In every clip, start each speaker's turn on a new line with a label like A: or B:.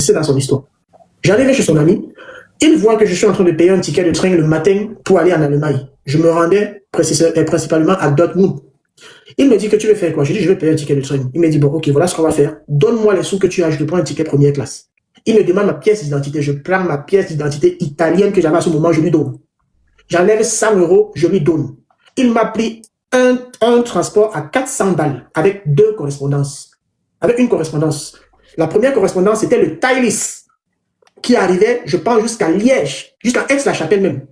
A: c'est dans son histoire. J'arrive chez son ami, il voit que je suis en train de payer un ticket de train le matin pour aller en Allemagne. Je me rendais principalement à Dortmund. Il me dit que tu veux faire quoi? Je dis je vais payer un ticket de train. Il me dit bon ok, voilà ce qu'on va faire. Donne-moi les sous que tu as, je te prends un ticket première classe. Il me demande ma pièce d'identité. Je prends ma pièce d'identité italienne que j'avais à ce moment, je lui donne. J'enlève 100 €, je lui donne. Il m'a pris un transport à 400 balles avec deux correspondances. Avec une correspondance. La première correspondance, c'était le Thalys qui arrivait, je pense, jusqu'à Liège, jusqu'à Aix-la-Chapelle même.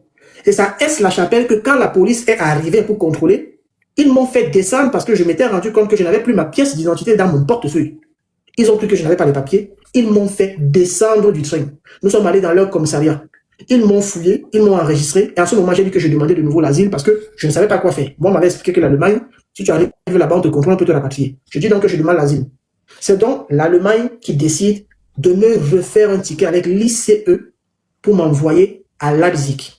A: Et c'est à Aix-la-Chapelle que quand la police est arrivée pour contrôler, ils m'ont fait descendre parce que je m'étais rendu compte que je n'avais plus ma pièce d'identité dans mon portefeuille. Ils ont cru que je n'avais pas les papiers. Ils m'ont fait descendre du train. Nous sommes allés dans leur commissariat. Ils m'ont fouillé, ils m'ont enregistré. Et à ce moment, j'ai dit que je demandais de nouveau l'asile parce que je ne savais pas quoi faire. Moi, on m'avait expliqué que l'Allemagne, si tu arrives là-bas, on te contrôle, on peut te rapatrier. Je dis donc que je demande l'asile. C'est donc l'Allemagne qui décide de me refaire un ticket avec l'ICE pour m'envoyer à Leipzig.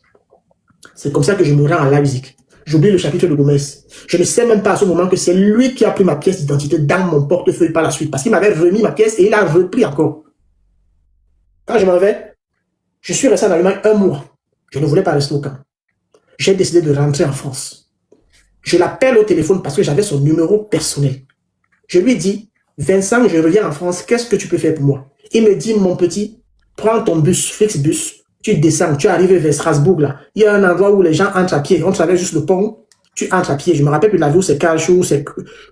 A: C'est comme ça que je me rends à Leipzig. J'oublie le chapitre de Gomez. Je ne sais même pas à ce moment que c'est lui qui a pris ma pièce d'identité dans mon portefeuille par la suite. Parce qu'il m'avait remis ma pièce et il a repris encore. Quand je m'en vais, je suis resté en Allemagne 1 mois. Je ne voulais pas rester au camp. J'ai décidé de rentrer en France. Je l'appelle au téléphone parce que j'avais son numéro personnel. Je lui dis, Vincent, je reviens en France, qu'est-ce que tu peux faire pour moi? Il me dit, mon petit, prends ton bus, Flixbus, tu descends, tu arrives vers Strasbourg, là. Il y a un endroit où les gens entrent à pied. On traverse juste le pont, tu entres à pied. Je me rappelle plus de la ville, c'est Karlsruhe, c'est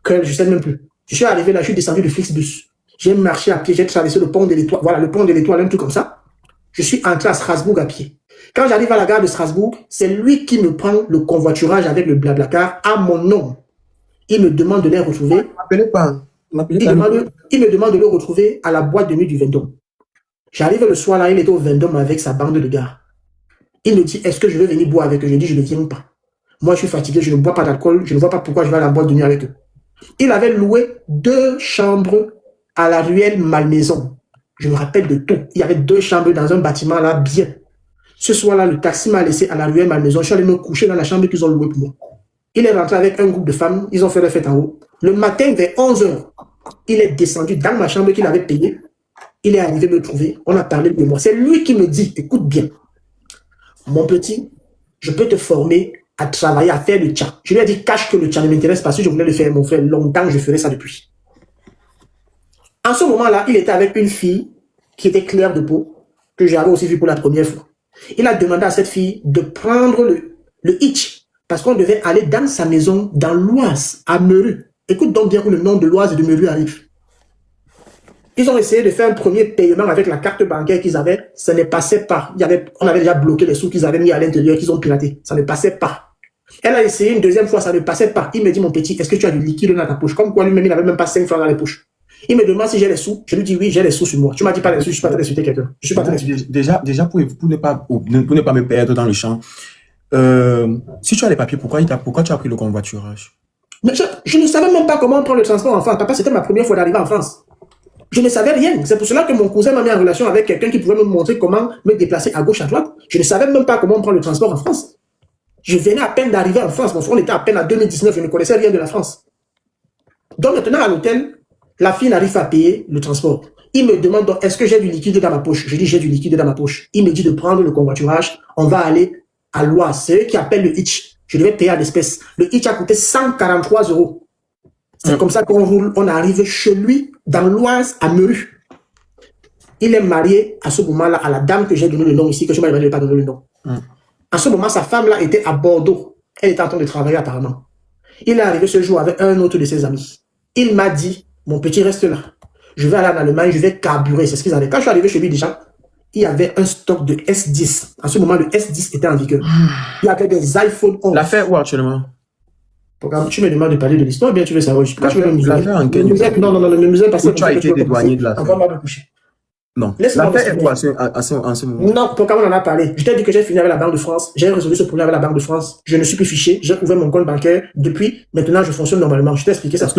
A: Köln, je sais même plus. Je suis arrivé là, je suis descendu du Flixbus. J'ai marché à pied, j'ai traversé le pont de l'Étoile. Voilà, le pont de l'Étoile, un truc comme ça. Je suis entré à Strasbourg à pied. Quand j'arrive à la gare de Strasbourg, c'est lui qui me prend le convoiturage avec le Blablacar à mon nom. Il me demande de les retrouver. Il me demande de le retrouver à la boîte de nuit du Vendôme. J'arrive le soir là, il était au Vendôme avec sa bande de gars. Il me dit, est-ce que je veux venir boire avec eux? Je dis, je ne viens pas. Moi, je suis fatigué, je ne bois pas d'alcool, je ne vois pas pourquoi je vais à la boîte de nuit avec eux. Il avait loué 2 chambres à la ruelle Malmaison. Je me rappelle de tout. Il y avait 2 chambres dans un bâtiment là, bien. Ce soir-là, le taxi m'a laissé à la ruelle Malmaison. Je suis allé me coucher dans la chambre qu'ils ont louée pour moi. Il est rentré avec un groupe de femmes, ils ont fait la fête en haut. Le matin, vers 11 h, il est descendu dans ma chambre qu'il avait payée. Il est arrivé me trouver, on a parlé de moi. C'est lui qui me dit, écoute bien, mon petit, je peux te former à travailler, à faire le tcha. Je lui ai dit, cache que le tcha ne m'intéresse pas. Si je voulais le faire, mon frère, longtemps, je ferais ça depuis. En ce moment-là, il était avec une fille qui était claire de peau, que j'avais aussi vue pour la première fois. Il a demandé à cette fille de prendre le hitch, parce qu'on devait aller dans sa maison, dans l'Oise, à Meru. Écoute donc bien où le nom de l'Oise et de Meru arrive. Ils ont essayé de faire un premier paiement avec la carte bancaire qu'ils avaient. Ça ne passait pas. On avait déjà bloqué les sous qu'ils avaient mis à l'intérieur, qu'ils ont piraté. Ça ne passait pas. Elle a essayé une deuxième fois, ça ne passait pas. Il me dit, mon petit, est-ce que tu as du liquide dans ta poche? Comme quoi lui-même, il n'avait même pas 5 francs dans les poches. Il me demande si j'ai les sous. Je lui dis, oui, j'ai les sous sur moi. Tu m'as dit pas les sous, je ne suis pas en train d'insulter quelqu'un. Je suis pas en train d'insulter.
B: Déjà pour ne pas me perdre dans le champ, si tu as les papiers, pourquoi tu as pris le convoiturage?
A: Mais je ne savais même pas comment prendre le transport en France. Papa, c'était ma première fois d'arriver en France. Je ne savais rien. C'est pour cela que mon cousin m'a mis en relation avec quelqu'un qui pouvait me montrer comment me déplacer à gauche, à droite. Je ne savais même pas comment prendre le transport en France. Je venais à peine d'arriver en France. Mon frère, on était à peine en 2019. Je ne connaissais rien de la France. Donc maintenant, à l'hôtel, la fille n'arrive pas à payer le transport. Il me demande donc, est-ce que j'ai du liquide dans ma poche? Je dis, j'ai du liquide dans ma poche. Il me dit de prendre le convoiturage. On va aller à l'Oise. C'est eux qui appellent le hitch. Je devais payer à l'espèce. Le hitch a coûté 143 €. C'est comme ça qu'on roule, on arrive chez lui, dans l'Oise, à Meru. Il est marié, à ce moment-là, à la dame que j'ai donné le nom ici, que je ne m'avais pas donné le nom. À ce moment, sa femme-là était à Bordeaux. Elle était en train de travailler, apparemment. Il est arrivé ce jour avec un autre de ses amis. Il m'a dit, mon petit, reste là. Je vais aller en Allemagne, je vais carburer. C'est ce qu'ils avaient. Quand je suis arrivé chez lui déjà, il y avait un stock de S10. En ce moment, le S10 était en vigueur. Il y avait des iPhone 11.
B: L'affaire où actuellement?
A: Tu me demandes de parler de l'histoire, bien tu veux savoir.
B: L'affaire en quel
A: musée? Non, le musée parce que
B: tu as été dédouané de l'affaire.
A: Encore mal de coucher.
B: Non. L'affaire est où à ce moment?
A: Non, pourquoi on en a parlé? Je t'ai dit que j'ai fini avec la Banque de France. J'ai résolu ce problème avec la Banque de France. Je ne suis plus fiché. J'ai ouvert mon compte bancaire. Depuis, maintenant, je fonctionne normalement. Je t'ai expliqué ça.
B: Est-ce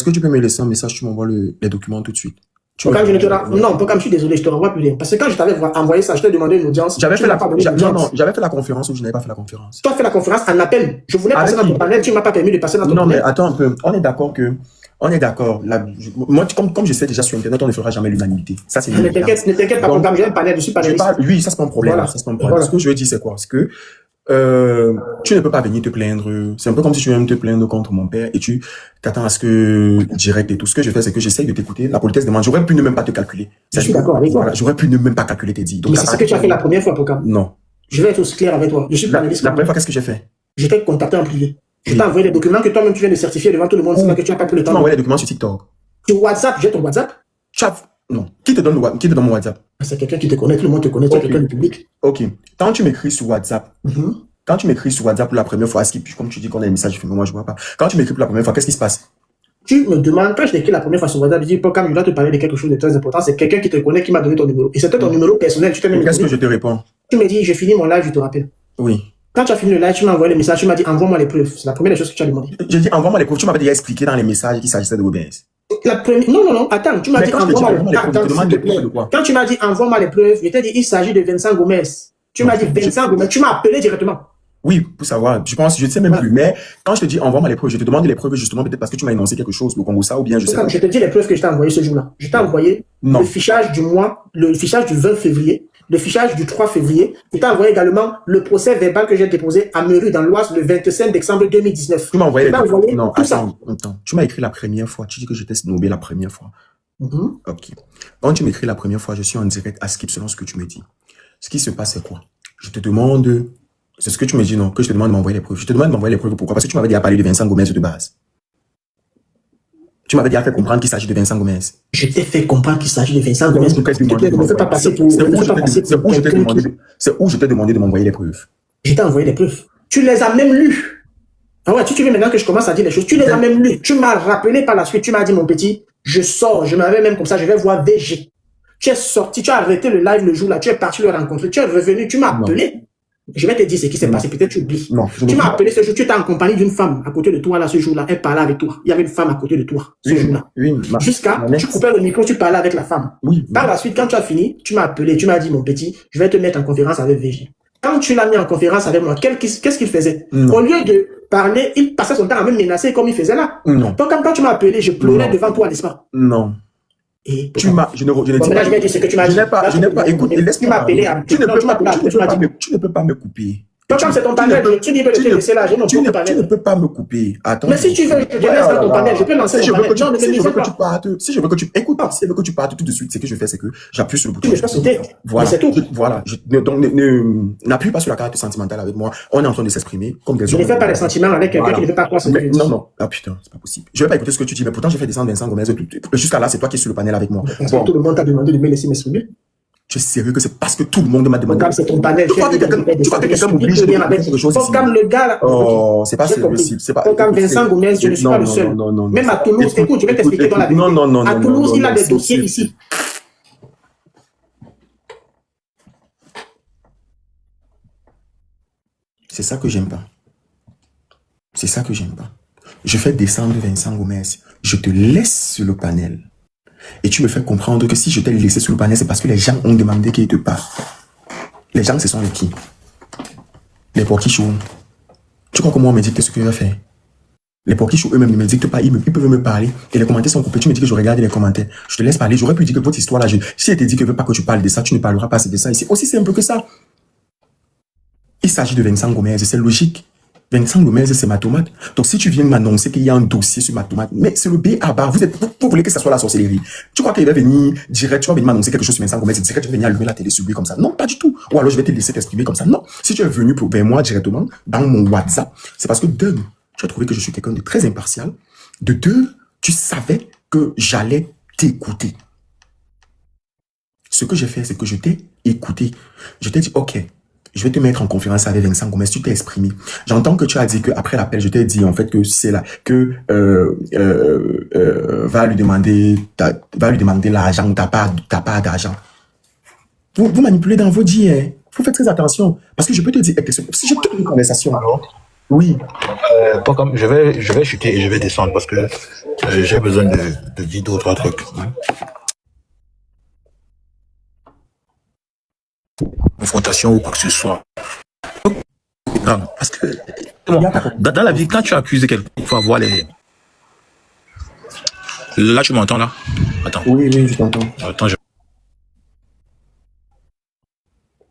B: que tu peux me laisser un message? Tu m'envoies les documents tout de suite.
A: Non, pourquoi je suis désolé, je te renvoie plus rien. Parce que quand je t'avais envoyé ça, je t'ai demandé une audience.
B: J'avais fait la conférence ou je n'avais pas fait la conférence?
A: Tu as fait la conférence en appel. Je voulais passer dans ton panel, tu ne m'as pas permis de passer dans ton panel.
B: Non, mais attends un peu. On est d'accord que On est d'accord. Moi, comme je sais déjà sur Internet, on ne fera jamais l'unanimité. Ça, c'est
A: Ne t'inquiète pas, comme j'ai un panel, je suis panéliste.
B: Oui, ça, c'est pas un problème.
A: Voilà.
B: Ça, c'est pas un problème.
A: Voilà.
B: Ce que je veux dire, c'est quoi? C'est que tu ne peux pas venir te plaindre. C'est un peu comme si tu viens te plaindre contre mon père et tu t'attends à ce que direct et tout. Ce que je fais, c'est que j'essaye de t'écouter. La politesse demande. J'aurais pu ne même pas te calculer.
A: Je suis d'accord avec toi.
B: Voilà, j'aurais pu ne même pas calculer tes dits.
A: Mais c'est ce que tu as fait la première fois, Pokam.
B: Non.
A: Je vais être aussi clair avec toi. Je suis panéliste.
B: La première fois, qu'est-ce que j'ai fait?
A: Je t'ai contacté en privé. Je t'ai envoyé des documents que toi-même tu viens de certifier devant tout le monde, c'est que tu n'as pas pris le temps.
B: Tu m'as envoyé les documents sur TikTok.
A: Sur WhatsApp, j'ai ton WhatsApp.
B: Non. Qui te donne mon WhatsApp?
A: C'est quelqu'un qui te connaît, tout le monde te connaît, tu es quelqu'un de public.
B: Ok. Quand tu m'écris sur WhatsApp, quand tu m'écris sur WhatsApp pour la première fois, comme tu dis qu'on a un message, moi je vois pas. Quand tu m'écris pour la première fois, qu'est-ce qui se passe?
A: Tu me demandes, quand je t'écris la première fois sur WhatsApp, je dis, Pokam, je dois te parler de quelque chose de très important. C'est quelqu'un qui te connaît, qui m'a donné ton numéro. Et c'était ton numéro personnel.
B: Qu'est-ce que je te réponds?
A: Tu me dis, je finis mon live, je te rappelle.
B: Oui.
A: Quand tu as fini le live, tu m'as envoyé le message, tu m'as dit, envoie-moi les preuves. C'est la première des choses que tu as demandé.
B: J'ai dit, envoie-moi les preuves. Tu m'avais déjà expliqué dans les messages qu'il s'agissait de OBS.
A: Non, attends, tu m'as dit, envoie-moi les preuves. Quand tu m'as dit, envoie-moi les preuves, je t'ai dit, il s'agit de Vincent Gomez. Tu m'as dit, Vincent Gomez, tu m'as appelé directement.
B: Oui, pour savoir. Je pense, je ne sais même plus. Mais quand je te dis, envoie-moi les preuves, je te demande les preuves justement peut-être parce que tu m'as énoncé quelque chose, le Congo ça, ou bien je sais pas.
A: Je te dis les preuves que je t'ai envoyées ce jour-là. Je t'ai envoyé le fichage du mois, le fichage du 20 février, le fichage du 3 février. Je t'ai envoyé également le procès verbal que j'ai déposé à Meru dans l'Oise le 25 décembre 2019.
B: Tu m'as envoyé
A: non,
B: attends. Tu m'as écrit la première fois. Tu dis que j'étais snobé la première fois. Ok. Quand tu m'écris la première fois, je suis en direct à Skip selon ce que tu me dis. Ce qui se passe, c'est quoi? Je te demande... C'est ce que tu me dis, non? Que je te demande de m'envoyer les preuves. Je te demande de m'envoyer les preuves. Pourquoi? Parce que tu m'avais déjà parlé de Vincent Gomez de base. Tu m'avais déjà fait comprendre qu'il s'agit de Vincent Gomez.
A: Je t'ai fait comprendre qu'il s'agit de Vincent Gomez.
B: Ne me fais pas passer pour... C'est où je t'ai demandé de m'envoyer les preuves.
A: Je t'ai envoyé les preuves. Tu les as même lues. Ah ouais, tu veux maintenant que je commence à dire les choses. Tu les as même lues. Tu m'as rappelé par la suite. Tu m'as dit, mon petit, je sors. Je m'avais même comme ça, je vais voir VG. Tu es sorti, tu as arrêté le live le jour là. Tu es parti le rencontrer. Tu es revenu, tu m'as appelé. Je vais te dire ce qui s'est passé, peut-être tu oublies. Tu m'as appelé ce jour, tu étais en compagnie d'une femme à côté de toi là ce jour-là, elle parlait avec toi. Il y avait une femme à côté de toi ce jour-là. Jusqu'à, tu coupais le micro, tu parlais avec la femme. Par la suite, quand tu as fini, tu m'as appelé, tu m'as dit, mon petit, je vais te mettre en conférence avec VG. Quand tu l'as mis en conférence avec moi, qu'est-ce qu'il faisait? Au lieu de parler, il passait son temps à me menacer comme il faisait là. Donc quand tu m'as appelé, je pleurais devant toi, n'est-ce pas?
B: Non.
A: Et
B: je
A: vais dire ce que tu m'as dit.
B: Je n'ai pas, écoute, laisse-moi
A: m'appeler.
B: Tu ne peux pas me couper.
A: Toi, comme c'est ton panel, tu dis que je te laisser là,
B: tu ne peux pas me couper. Attends.
A: Mais si tu veux, je te laisse dans ton panel, je peux lancer ton panel. Non,
B: si je veux que tu partes, si je veux que tu partes tout de suite, ce que je fais, c'est que j'appuie sur le bouton.
A: Voilà. C'est tout.
B: Voilà. Donc, n'appuie pas sur la carte sentimentale avec moi. On est en train de s'exprimer comme des
A: hommes. Je ne fais pas les sentiments avec quelqu'un qui ne fait pas quoi ce que je dis.
B: Non. Ah putain, c'est pas possible. Je vais pas écouter ce que tu dis, mais pourtant, j'ai fait descendre Vincent Gomez. Jusqu'à là, c'est toi qui es sur le panel avec moi.
A: Tout le monde t'a demandé de me laisser m'exprimer.
B: Tu es sérieux que c'est parce que tout le monde m'a demandé.
A: C'est ton panel.
B: Tu crois que quelqu'un m'oblige de faire quelque chose ici?
A: Comme le gars là.
B: Oh, c'est pas sérieux.
A: Comme Vincent Gomez, je ne suis pas le seul. Même à Toulouse, écoute, je vais t'expliquer dans la vidéo.
B: Non.
A: À Toulouse, il a des dossiers ici.
B: C'est ça que j'aime pas. C'est ça que j'aime pas. Je fais descendre Vincent Gomez. Je te laisse sur le panel. Et tu me fais comprendre que si je t'ai laissé sur le panel, c'est parce que les gens ont demandé qu'il te parle. Les gens, ce sont les qui? Les porquichous. Tu crois que moi, on me dicte ce que je vais faire? Les porquichous eux-mêmes ne me dictent pas, ils peuvent me parler. Et les commentaires sont coupés. Tu me dis que je regarde les commentaires. Je te laisse parler. J'aurais pu dire que votre histoire là, si elle te dit que je veux pas que tu parles de ça, tu ne parleras pas de ça ici. Aussi simple que ça. Il s'agit de Vincent Gomez, c'est logique. Vincent Gomez, c'est ma tomate. Donc, si tu viens m'annoncer qu'il y a un dossier sur ma tomate, mais c'est le B à bas. Vous voulez que ça soit la sorcellerie. Tu crois qu'il va venir direct, tu vas venir m'annoncer quelque chose sur Vincent Gomez, direct, je vais venir allumer la télé sur lui comme ça. Non, pas du tout. Ou alors, je vais te laisser t'exprimer comme ça. Non. Si tu es venu vers moi directement dans mon WhatsApp, c'est parce que d'un, tu as trouvé que je suis quelqu'un de très impartial. De deux, tu savais que j'allais t'écouter. Ce que j'ai fait, c'est que je t'ai écouté. Je t'ai dit, OK. Je vais te mettre en conférence avec Vincent Gomez, tu t'es exprimé. J'entends que tu as dit qu'après l'appel, je t'ai dit en fait que c'est là, que va lui demander l'argent, t'as pas d'argent. Vous manipulez dans vos dits, hein. Vous faites très attention. Parce que je peux te dire, si j'ai toute une conversation.
C: Alors,
B: oui.
C: comme je vais chuter et je vais descendre parce que j'ai besoin de dire d'autres trucs. Confrontation ou quoi que ce soit. Parce que dans la vie, quand tu accuses quelqu'un, il faut avoir Là, tu m'entends, là? Attends.
B: Oui, oui, je t'entends.
C: Attends,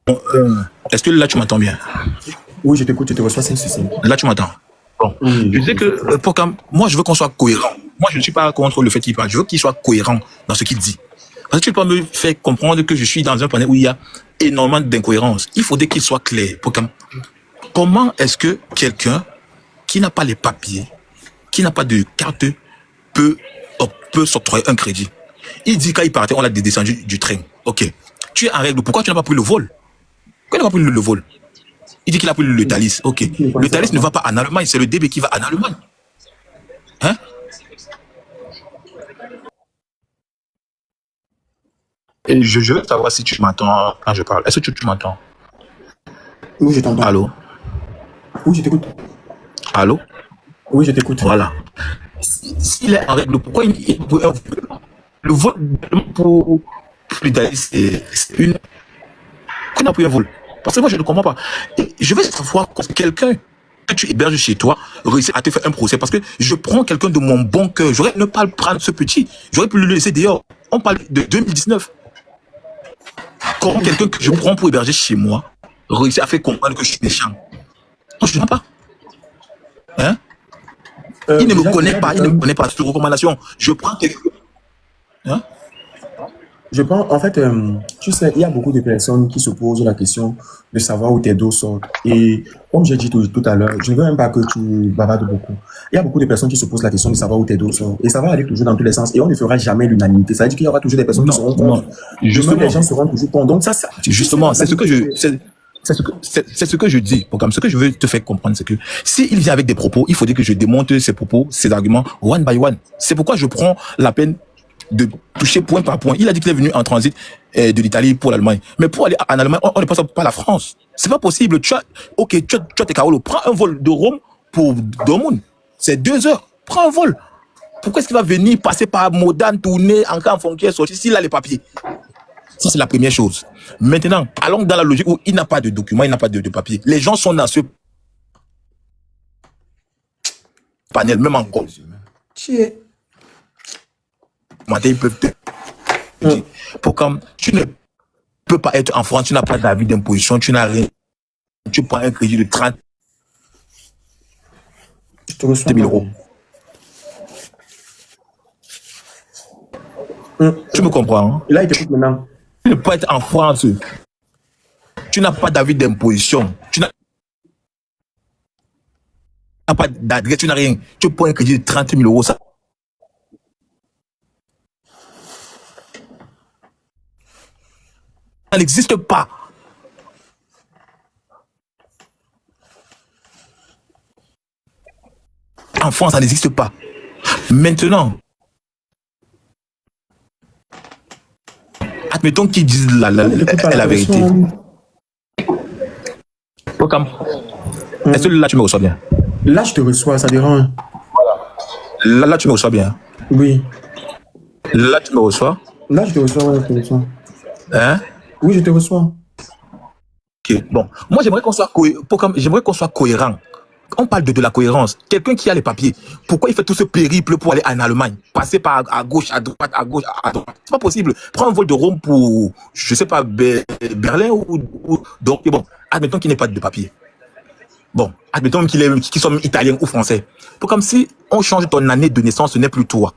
C: Bon, est-ce que là, tu m'entends bien?
B: Oui, je t'écoute, je te reçois sans souci.
C: Là, tu m'entends? Bon.
B: Oui,
C: Je disais que, moi, je veux qu'on soit cohérent. Moi, je ne suis pas contre le fait qu'il parle. Je veux qu'il soit cohérent dans ce qu'il dit. Parce que tu peux me faire comprendre que je suis dans un panel où il y a énormément d'incohérences. Il faudrait qu'il soit clair. Comment est-ce que quelqu'un qui n'a pas les papiers, qui n'a pas de carte, peut s'octroyer un crédit? Il dit quand il partait, on l'a descendu du train. Ok. Tu es en règle. Pourquoi tu n'as pas pris le vol? Pourquoi tu n'as pas pris le vol? Il dit qu'il a pris le Thalys. Ok. Le Thalys ne va pas en Allemagne. C'est le DB qui va en Allemagne. Hein? Et je veux savoir si tu m'entends quand je parle. Est-ce que tu m'entends?
B: Oui, je t'entends.
C: Allô?
B: Oui, je t'écoute.
C: Allô?
B: Oui, je t'écoute.
C: Voilà. S'il est en règle, pourquoi le vol pour le Thalys, c'est une... Pourquoi il n'a pris un vol? Parce que moi, je ne comprends pas. Et je veux savoir quand quelqu'un que tu héberges chez toi réussit à te faire un procès. Parce que je prends quelqu'un de mon bon cœur. J'aurais ne pas le prendre ce petit. J'aurais pu le laisser dehors. On parle de 2019. Comment quelqu'un que je prends pour héberger chez moi réussit à faire comprendre que je suis méchant? Moi, je ne comprends pas. Hein? Il ne me connaît pas. Il ne me connaît pas. Sur recommandation. Je prends quelqu'un. Hein?
B: Je pense, en fait, tu sais, il y a beaucoup de personnes qui se posent la question de savoir où tes dos sortent. Et comme j'ai dit tout à l'heure, je ne veux même pas que tu bavardes beaucoup. Il y a beaucoup de personnes qui se posent la question de savoir où tes dos sortent. Et ça va aller toujours dans tous les sens. Et on ne fera jamais l'unanimité. Ça veut dire qu'il y aura toujours des personnes qui seront contre. Justement, les gens seront toujours contre. Donc ça
C: justement, c'est ce que je... C'est ce que je dis. Comme ce que je veux te faire comprendre, c'est que s'il vient avec des propos, il faudrait que je démonte ses propos, ses arguments, one by one. C'est pourquoi je prends la peine de toucher point par point. Il a dit qu'il est venu en transit de l'Italie pour l'Allemagne. Mais pour aller en Allemagne, on ne passe pas la France. C'est pas possible. Tu as tes Carolo. Prends un vol de Rome pour Dortmund. C'est 2 heures. Prends un vol. Pourquoi est-ce qu'il va venir passer par Modane, tourner, encore en fonction, sortir s'il a les papiers? Ça, c'est la première chose. Maintenant, allons dans la logique où il n'a pas de documents, il n'a pas de papiers. Les gens sont dans ce panel, même encore. Ils peuvent te dire, pour comme tu ne peux pas être en France, tu n'as pas d'avis d'imposition, tu n'as rien, tu prends un crédit de 30 000 euros. Tu me comprends? Hein?
B: Là, il t'écoute maintenant.
C: Tu ne peux pas être en France, tu n'as pas d'avis d'imposition, tu n'as pas d'adresse, tu n'as rien, tu prends un crédit de 30 000 euros, ça. Ça n'existe pas. En France, ça n'existe pas. Maintenant, admettons qu'ils disent la vérité. Est-ce que là, tu me reçois bien?
B: Là, je te reçois, ça dérange.
C: Là, tu me reçois bien?
B: Oui.
C: Là, tu me reçois?
B: Là, je te reçois, ouais, je te reçois.
C: Hein?
B: Oui, je te reçois.
C: Ok, bon. Moi, j'aimerais qu'on soit cohérent. On parle de la cohérence. Quelqu'un qui a les papiers, pourquoi il fait tout ce périple pour aller en Allemagne? Passer par à gauche, à droite, à gauche, à droite. C'est pas possible. Prends un vol de Rome pour, je sais pas, Berlin ou donc, bon, admettons qu'il n'ait pas de papiers. Bon, admettons qu'il soit italien ou français. Pour comme si on change ton année de naissance, ce n'est plus toi.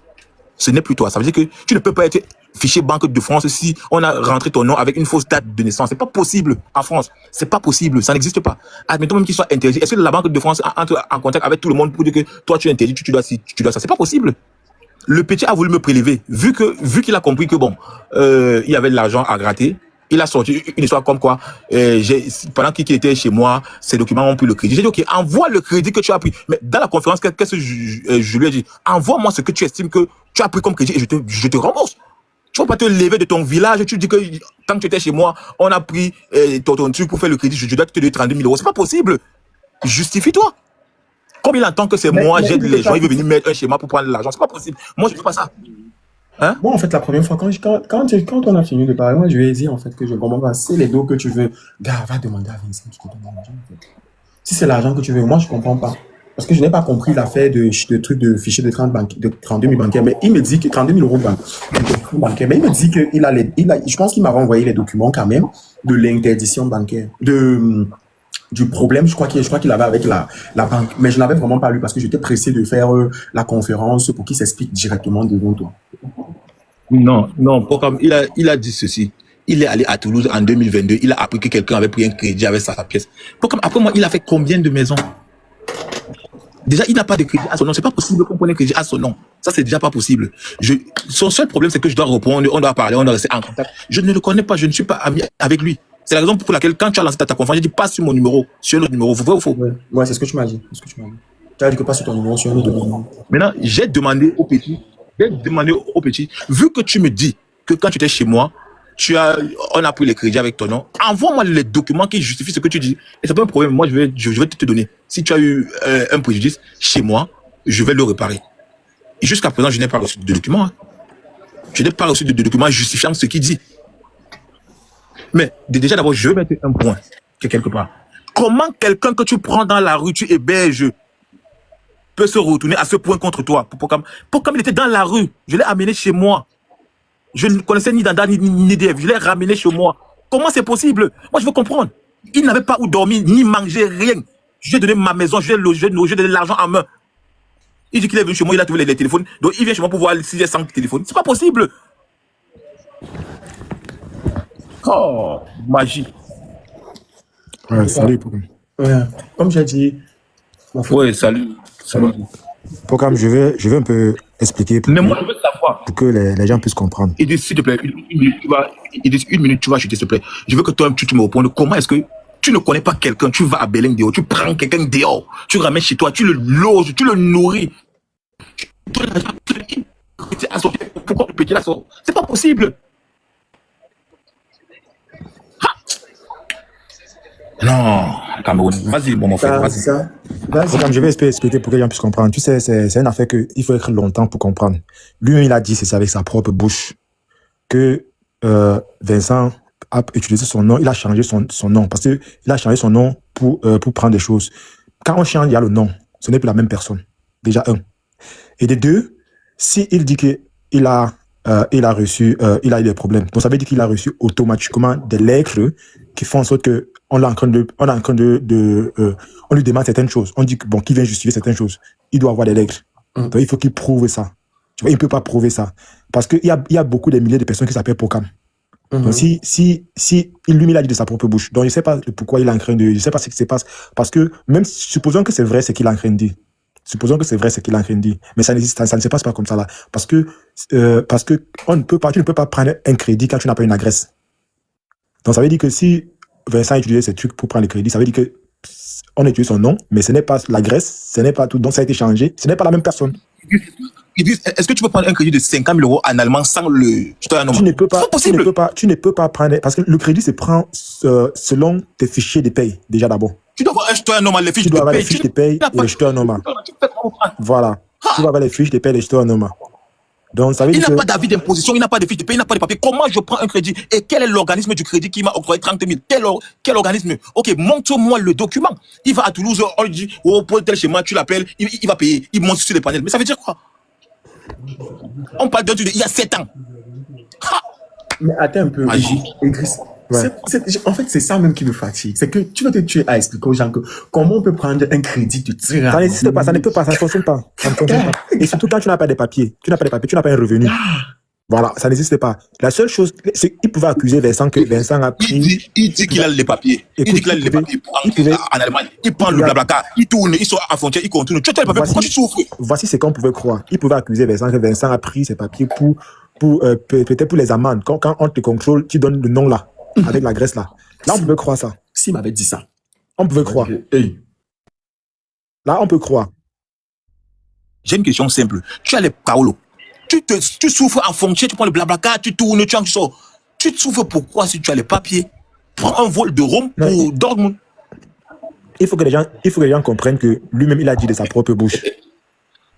C: Ce n'est plus toi. Ça veut dire que tu ne peux pas être fichier Banque de France si on a rentré ton nom avec une fausse date de naissance. C'est pas possible en France. C'est pas possible. Ça n'existe pas. Admettons même qu'il soit interdit. Est-ce que la Banque de France entre en contact avec tout le monde pour dire que toi tu es interdit, tu dois ça? C'est pas possible. Le petit a voulu me prélever. Vu qu'il a compris que bon, il y avait de l'argent à gratter. Il a sorti une histoire comme quoi, pendant qu'il était chez moi, ces documents ont pris le crédit. J'ai dit, ok, envoie le crédit que tu as pris. Mais dans la conférence, qu'est-ce que je lui ai dit? Envoie-moi ce que tu estimes que tu as pris comme crédit et je te rembourse. Tu ne vas pas te lever de ton village, tu dis que tant que tu étais chez moi, on a pris ton truc pour faire le crédit, je dois te donner 32 000 euros. C'est pas possible. Justifie-toi. Comme il entend que c'est moi, j'aide les gens, il veut venir mettre un schéma pour prendre l'argent. C'est pas possible. Moi, je ne fais pas ça. Hein?
B: Moi, en fait, la première fois, quand on a fini de parler, moi, je lui ai dit, en fait, que je comprends pas. C'est les dos que tu veux. Gars, va demander à Vincent qui te donne l'argent, en fait. Si c'est l'argent que tu veux, moi, je comprends pas. Parce que je n'ai pas compris l'affaire de truc de fichier de 32 000 bancaires. Mais il me dit que 32 000 euros bancaires. Mais il me dit je pense qu'il m'a renvoyé les documents quand même de l'interdiction bancaire, du problème, je crois qu'il avait avec la banque. Mais je n'avais vraiment pas lu parce que j'étais pressé de faire la conférence pour qu'il s'explique directement devant toi.
C: Non, Pocam, il a dit ceci. Il est allé à Toulouse en 2022. Il a appris que quelqu'un avait pris un crédit avec sa pièce. Pocam, après moi, il a fait combien de maisons? Déjà, il n'a pas de crédit à son nom. C'est pas possible qu'on prenne un crédit à son nom. Ça, c'est déjà pas possible. Son seul problème, c'est que je dois répondre, on doit parler, on doit rester en contact. Je ne le connais pas, je ne suis pas ami avec lui. C'est la raison pour laquelle, quand tu as lancé ta conférence, j'ai dit pas sur mon numéro, sur un autre numéro. Vrai ou faux?
B: Ouais, c'est ce que tu m'as dit. Tu as dit que pas sur ton numéro, sur un autre numéro.
C: Maintenant, j'ai demandé au petit, vu que tu me dis que quand tu étais chez moi, on a pris les crédits avec ton nom, envoie-moi les documents qui justifient ce que tu dis. Et c'est pas un problème, moi je vais te donner. Si tu as eu un préjudice chez moi, je vais le réparer. Et jusqu'à présent, je n'ai pas reçu de documents. Je n'ai pas reçu de documents justifiant ce qu'il dit. Mais déjà d'abord, je vais mettre un point quelque part. Comment quelqu'un que tu prends dans la rue, tu héberges, peut se retourner à ce point contre toi? Pocam, il était dans la rue, je l'ai amené chez moi. Je ne connaissais ni Danda ni Dev. Je l'ai ramené chez moi. Comment c'est possible? Moi, je veux comprendre. Il n'avait pas où dormir, ni manger, rien. Je lui ai donné ma maison, je lui ai donné l'argent en main. Il dit qu'il est venu chez moi, il a trouvé les téléphones. Donc, il vient chez moi pour voir si j'ai 100 téléphones. C'est pas possible. Oh, magie.
D: Ouais, salut, Pocam.
B: Ouais, comme j'ai dit.
C: Ouais, salut.
D: Pocam, je vais un peu expliquer
C: Mais moi, je veux savoir.
D: Pour que les gens puissent comprendre.
C: Il dit, s'il te plaît, une minute, tu vas acheter, s'il te plaît. Je veux que toi, tu me répondes. Comment est-ce que tu ne connais pas quelqu'un, tu vas à Belém dehors, tu prends quelqu'un dehors, tu le ramènes chez toi, tu le loges, tu le nourris. Pourquoi le petit là sort? C'est pas possible. Non, Cameroun. Vas-y, mon frère, vas-y.
D: Pocam, je vais expliquer pour que les gens puissent comprendre. Tu sais, c'est une affaire qu'il faut écrire longtemps pour comprendre. Lui, il a dit, c'est avec sa propre bouche, que Vincent a utilisé son nom, il a changé son nom, parce qu'il a changé son nom pour prendre des choses. Quand on change, il y a le nom. Ce n'est plus la même personne. Déjà, un. Et de deux, s'il dit qu'il a reçu, il a eu des problèmes. Donc, ça veut dire qu'il a reçu automatiquement des lettres qui font en sorte que on lui demande certaines choses. On dit que, bon, qu'il vient justifier certaines choses. Il doit avoir des lettres. Donc, il faut qu'il prouve ça. Tu vois, il ne peut pas prouver ça. Parce qu'il y a beaucoup de milliers de personnes qui s'appellent Pocam. Donc, si lui, il a dit de sa propre bouche. Donc, je ne sais pas pourquoi il est en train de, je ne sais pas ce qui se passe. Parce que, même supposons que c'est vrai ce qu'il est en train de dire. Supposons que c'est vrai ce qu'il est en train de dire. Mais ça ne se passe pas comme ça là. Parce que tu ne peux pas prendre un crédit quand tu n'as pas une adresse. Donc, ça veut dire que si Vincent a utilisé ces trucs pour prendre le crédit, ça veut dire que on a utilisé son nom, mais ce n'est pas l'adresse, ce n'est pas tout. Donc, ça a été changé. Ce n'est pas la même personne.
C: Est-ce que tu peux prendre un crédit de 50 000 € en allemand sans le...
D: Tu ne peux pas prendre... Parce que le crédit se prend selon tes fichiers de paye, déjà d'abord.
C: Tu dois avoir un jeton normal, les fiches de paye.
D: Tu dois avoir les fiches de paye et les jetons normal. Voilà. Tu dois avoir les fiches de paye et les jetons normal. Donc, ça veut dire
C: il n'a pas d'avis d'imposition, il n'a pas de fiche de paye, il n'a pas de papier. Comment je prends un crédit? Et quel est l'organisme du crédit qui m'a octroyé 30 000? Quel organisme? Ok, montre-moi le document. Il va à Toulouse, on lui dit, oh, pour tel chez moi, tu l'appelles, il va payer, il monte sur les panels. Mais ça veut dire quoi? On parle d'un truc il y a 7 ans. Ha!
B: Mais attends un peu, Idriss. Ouais. En fait, c'est ça même qui me fatigue. C'est que tu vas te tuer à expliquer aux gens que comment on peut prendre un crédit de tir.
D: Ça n'existe pas, ça ne peut pas, ça ne fonctionne pas. Et surtout quand tu n'as pas de papiers, tu n'as pas un revenu. Voilà, ça n'existe pas. La seule chose, c'est qu'il pouvait accuser Vincent que Vincent a pris.
C: Il dit qu'il a les papiers. Il dit qu'il a les papiers pour entrer en Allemagne. Il prend le blablacar, il tourne, il sort à la frontière, il contourne. Tu as les papiers, pourquoi tu souffres?
D: Voici ce qu'on pouvait croire. Il pouvait accuser Vincent que Vincent a pris ses papiers peut-être pour les amendes. Quand on te contrôle, tu donnes le nom là, avec l'adresse là. Là, on pouvait croire ça.
B: S'il m'avait dit ça.
D: On pouvait croire. Là, on peut croire.
C: J'ai une question simple. Tu as les Paolo. Tu souffres en fonction, tu prends le blablacar, tu tournes, tu sors. Tu souffres pourquoi si tu as les papiers? Prends un vol de Rome pour Dortmund.
D: Il faut que les gens comprennent que lui-même, il a dit de sa propre bouche.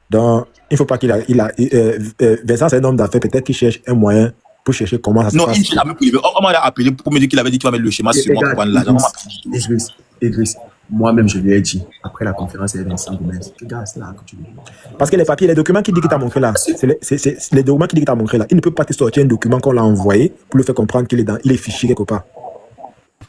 D: Donc, il ne faut pas Vincent, c'est un homme d'affaires, peut-être qu'il cherche un moyen pour chercher comment ça se passe.
C: Non, on m'a appelé pour me dire qu'il avait dit qu'il va mettre le schéma sur moi pour prendre l'argent.
B: Idriss, Moi-même, je lui ai dit, après la conférence avec Vincent Gomez, regarde, c'est là que tu veux.
D: Parce que les papiers, les documents qu'il dit qu'il t'a montré là, c'est les documents qu'il dit qu'il t'a montré là. Il ne peut pas te sortir un document qu'on l'a envoyé pour le faire comprendre qu'il est fiché quelque part.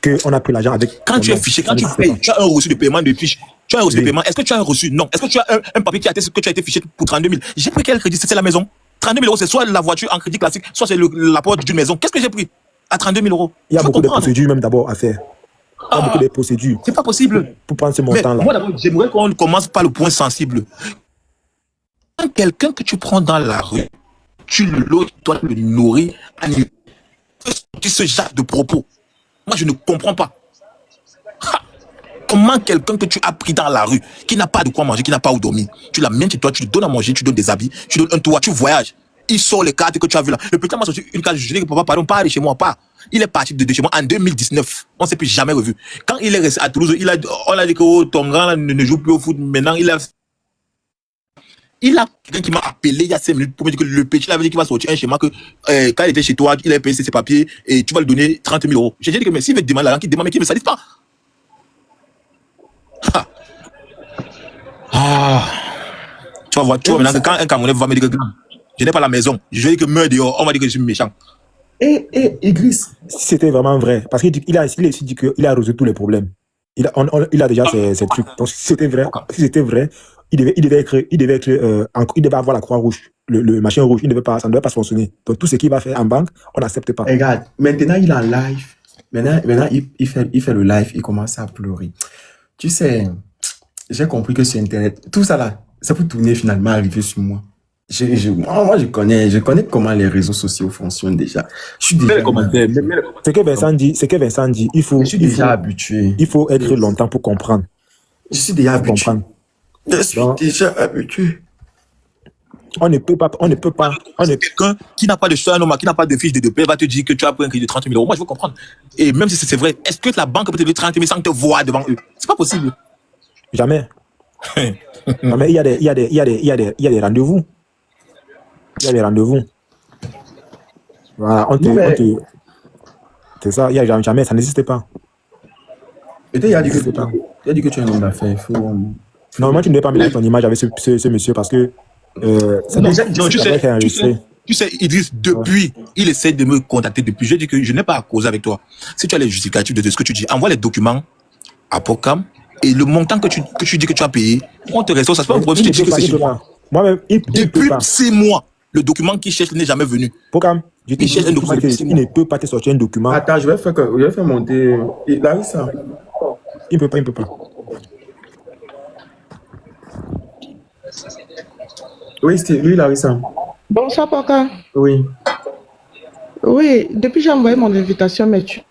D: Qu'on a pris l'argent avec.
C: Quand tu es fiché, quand tu payes, tu as un reçu de paiement de fiche. Tu as un reçu de paiement. Est-ce que tu as un reçu? Non. Est-ce que tu as un papier qui a été, que tu as été fiché pour 32 000? J'ai pris quel crédit? C'était la maison. 32 000 euros, c'est soit la voiture en crédit classique, soit c'est l'apport d'une maison. Qu'est-ce que j'ai pris à 32 000 euros?
D: Il y a beaucoup de procédures même d'abord à faire. Il y a beaucoup de procédures.
C: C'est pas possible.
D: Pour prendre ce montant-là.
C: Moi d'abord, j'aimerais qu'on commence par le point sensible. Quand quelqu'un que tu prends dans la rue, tu dois le nourrir, tu ce genre de propos. Moi, je ne comprends pas. Comment quelqu'un que tu as pris dans la rue, qui n'a pas de quoi manger, qui n'a pas où dormir, tu l'amènes chez toi, tu lui donnes à manger, tu lui donnes des habits, tu lui donnes un toit, tu voyages. Il sort les cartes que tu as vues là. Le petit m'a sorti une carte, je dis que papa, pardon, pas aller chez moi, pas. Il est parti de chez moi en 2019. On ne s'est plus jamais revu. Quand il est resté à Toulouse, on a dit que oh, ton grand là, ne joue plus au foot. Maintenant, il a quelqu'un qui m'a appelé il y a 5 minutes pour me dire que le petit avait dit qu'il va sortir un schéma que quand il était chez toi, il a payé ses papiers et tu vas lui donner 30 000 euros. J'ai dit que mais s'il veut te demander l'argent, qu'il demande, mais qu'il ne me salisse pas. Tu vas voir, maintenant que quand un Camerounais va me dire que je n'ai pas la maison, je vais dire que meurs dehors, on va dire que je suis méchant.
B: Idriss.
D: Si c'était vraiment vrai, parce qu'il a aussi dit qu'il a résolu tous les problèmes. Il a déjà ses trucs. Donc si c'était vrai, il devait avoir la croix rouge, le machin rouge, ça ne devait pas fonctionner. Donc tout ce qu'il va faire en banque, on n'accepte pas.
B: Regarde, maintenant il est en live. Maintenant il fait le live, il commence à pleurer. Tu sais, j'ai compris que sur Internet, tout ça là, ça peut tourner finalement arriver sur moi. Moi, je connais comment les réseaux sociaux fonctionnent déjà. Je suis déjà
D: Ce que Vincent dit, il faut
B: habitué.
D: Il faut être longtemps pour comprendre.
B: Je suis déjà habitué. Je suis déjà habitué.
D: On ne peut pas.
C: Quelqu'un qui n'a pas de soin, qui n'a pas de fiche de paie va te dire que tu as pris un crédit de 30 000 euros. Moi, je veux comprendre. Et même si c'est vrai, est-ce que la banque peut te donner 30 000 sans te voir devant eux? C'est pas possible.
D: Jamais. Non, mais il y a des rendez-vous. Il y a des rendez-vous. Voilà, c'est ça, il y a jamais, ça n'existe pas.
B: Et il a dit que tu es un homme d'affaires.
D: Normalement, tu ne devais pas mettre ton image avec ce monsieur parce que
C: tu sais, Idriss, depuis, il essaie de me contacter depuis. Je dis que je n'ai pas à causer avec toi. Si tu as les justificatifs de ce que tu dis, envoie les documents à Pocam et le montant que tu dis que tu as payé, on te restaure. Ça se passe pour tu dis que c'est chez moi.
D: Moi-même,
C: depuis 6 mois, le document qu'il cherche n'est jamais venu.
D: Pocam, il cherche un document. Il ne peut pas te sortir un document.
B: Attends, je vais faire monter. Larissa.
D: Il ne peut pas.
B: Oui, c'était lui, Larissa.
E: Bonsoir, Pocam.
B: Oui.
E: Oui, depuis j'ai envoyé mon invitation, mais tu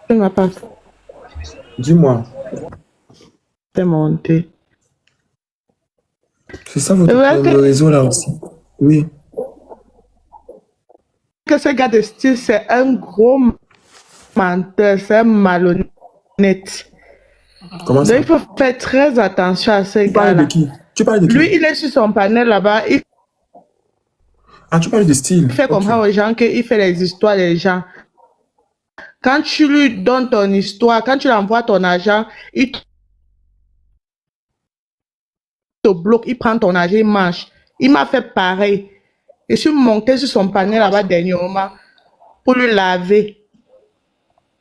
E: ne m'as pas.
B: Dis-moi.
E: C'est monté.
B: C'est ça votre réseau là aussi? Oui.
E: Que ce gars de style, c'est un gros menteur, c'est un malhonnête.
B: Comment ça?
E: Donc, il faut faire très attention à ce gars-là.
B: Tu parles de qui?
E: Lui, il est sur son panel là-bas.
B: Tu parles de style.
E: Il fait comprendre aux gens qu'il fait les histoires des gens. Quand tu lui donnes ton histoire, quand tu lui envoies ton argent, il te bloque, il prend ton argent, il mange. Il m'a fait pareil. Je suis monté sur son panel là-bas dernièrement pour lui laver.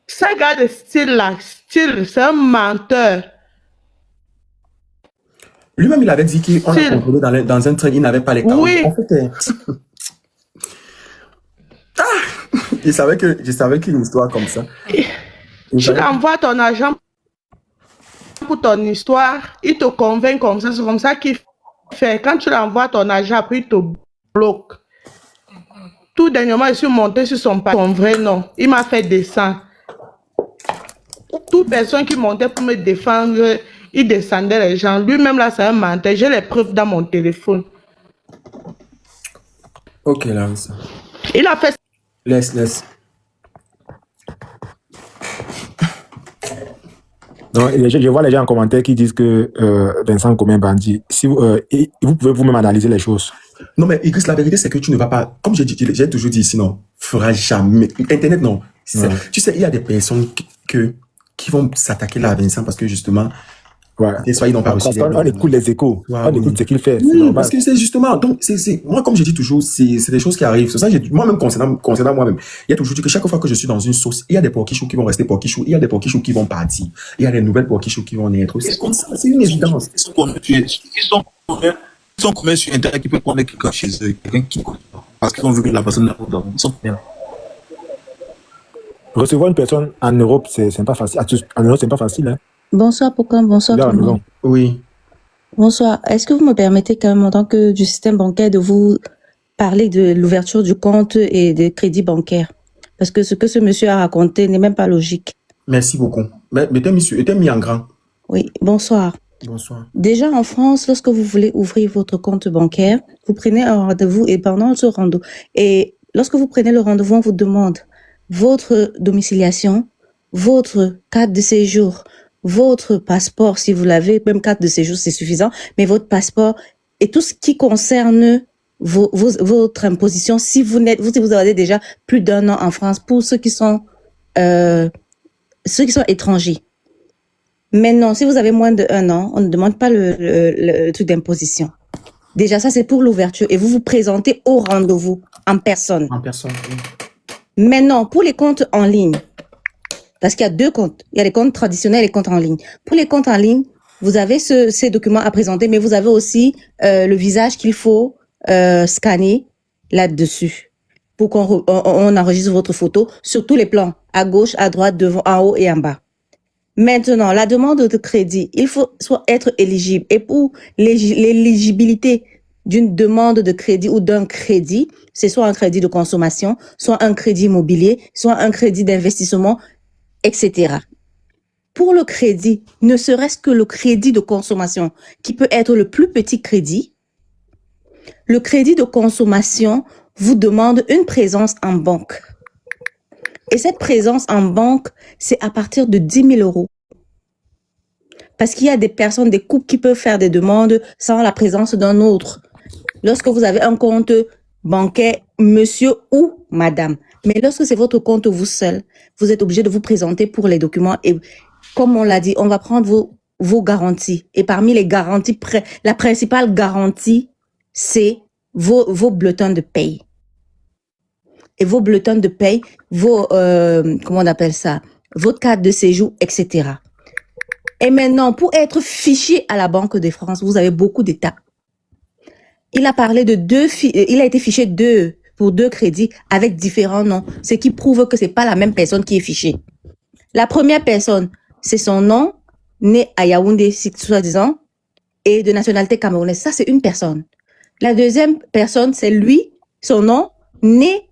E: Ce gars de style-là, c'est un menteur.
B: Lui-même, il avait dit qu'on l'a contrôlé dans un train, il n'avait pas les cartes.
E: Oui.
B: En fait, je savais qu'une histoire comme ça.
E: Tu l'envoies ton argent pour ton histoire, il te convainc comme ça, c'est comme ça qu'il fait. Quand tu l'envoies ton argent, après il te bloque. Tout dernièrement, je suis monté sur son vrai nom. Il m'a fait descendre. Toute personne qui montait pour me défendre, il descendait les gens. Lui-même là, c'est un menteur. J'ai les preuves dans mon téléphone.
B: Ok, Larissa.
E: Il a fait...
B: Laisse.
D: Non, je vois les gens en commentaire qui disent que Vincent Gomez bandit. Si vous pouvez vous-même analyser les choses.
B: Non, mais Idriss, la vérité, c'est que tu ne vas pas, comme j'ai toujours dit ici, non, fera jamais. Internet, non. Ouais. Tu sais, il y a des personnes qui vont s'attaquer là à Vincent parce que justement,
D: Ouais.
B: Et soit ils n'ont pas reçu les
D: On écoute les échos.
B: Ouais,
D: On
B: oui.
D: écoute ce qu'il fait. C'est
B: Oui,
D: normal.
B: parce que c'est justement, donc, moi, comme je dis toujours, c'est des choses qui arrivent. C'est ça, moi-même, concernant moi-même, il y a toujours dit que chaque fois que je suis dans une sauce, il y a des porquichous qui vont rester porquichous, il y a des porquichous qui vont partir, il y a des nouvelles porquichous qui vont naître. C'est comme ça, c'est une évidence.
C: Ils sont combien sur Internet qui peut prendre quelqu'un chez eux, quelqu'un qui connaît pas. Parce qu'ils ont vu que la personne n'a pas dormi. Ils sont combien?
D: Recevoir une personne en Europe, c'est pas facile. En Europe, c'est pas facile, hein.
F: Bonsoir, Pocan, bonsoir
D: Là,
F: tout le monde.
D: non.
B: Oui.
F: Bonsoir. Est-ce que vous me permettez quand même, en tant que du système bancaire, de vous parler de l'ouverture du compte et des crédits bancaires? Parce que ce que ce monsieur a raconté n'est même pas logique.
B: Merci beaucoup. Mais t'es mis en grand.
F: Oui, bonsoir.
B: Bonsoir.
F: Déjà en France, lorsque vous voulez ouvrir votre compte bancaire, vous prenez un rendez-vous et pendant ce rendez-vous, et lorsque vous prenez le rendez-vous, on vous demande votre domiciliation, votre carte de séjour, votre passeport, si vous l'avez, même carte de séjour, c'est suffisant, mais votre passeport et tout ce qui concerne votre imposition, si vous avez déjà plus d'1 an en France, pour ceux qui sont étrangers. Maintenant, si vous avez moins d'1 an, on ne demande pas le truc d'imposition. Déjà, ça, c'est pour l'ouverture. Et vous vous présentez au rendez-vous, en personne.
B: En personne, oui.
F: Maintenant, pour les comptes en ligne, parce qu'il y a 2 comptes. Il y a les comptes traditionnels et les comptes en ligne. Pour les comptes en ligne, vous avez ces documents à présenter, mais vous avez aussi le visage qu'il faut scanner là-dessus pour qu'on enregistre votre photo sur tous les plans, à gauche, à droite, devant, en haut et en bas. Maintenant, la demande de crédit, il faut soit être éligible. Et pour l'éligibilité d'une demande de crédit ou d'un crédit, c'est soit un crédit de consommation, soit un crédit immobilier, soit un crédit d'investissement, etc. Pour le crédit, ne serait-ce que le crédit de consommation, qui peut être le plus petit crédit, le crédit de consommation vous demande une présence en banque. Et cette présence en banque, c'est à partir de 10 000 euros. Parce qu'il y a des personnes, des couples qui peuvent faire des demandes sans la présence d'un autre. Lorsque vous avez un compte bancaire, monsieur ou madame. Mais lorsque c'est votre compte vous seul, vous êtes obligé de vous présenter pour les documents. Et comme on l'a dit, on va prendre vos garanties. Et parmi les garanties, la principale garantie, c'est vos bulletins de paye. Et vos bulletins de paye, comment on appelle ça, votre carte de séjour, etc. Et maintenant, pour être fiché à la Banque de France, vous avez beaucoup d'étapes. Il a parlé de il a été fiché pour 2 crédits avec différents noms, ce qui prouve que c'est pas la même personne qui est fichée. La première personne, c'est son nom, né à Yaoundé, soi-disant, et de nationalité camerounaise. Ça, c'est une personne. La deuxième personne, c'est lui, son nom, né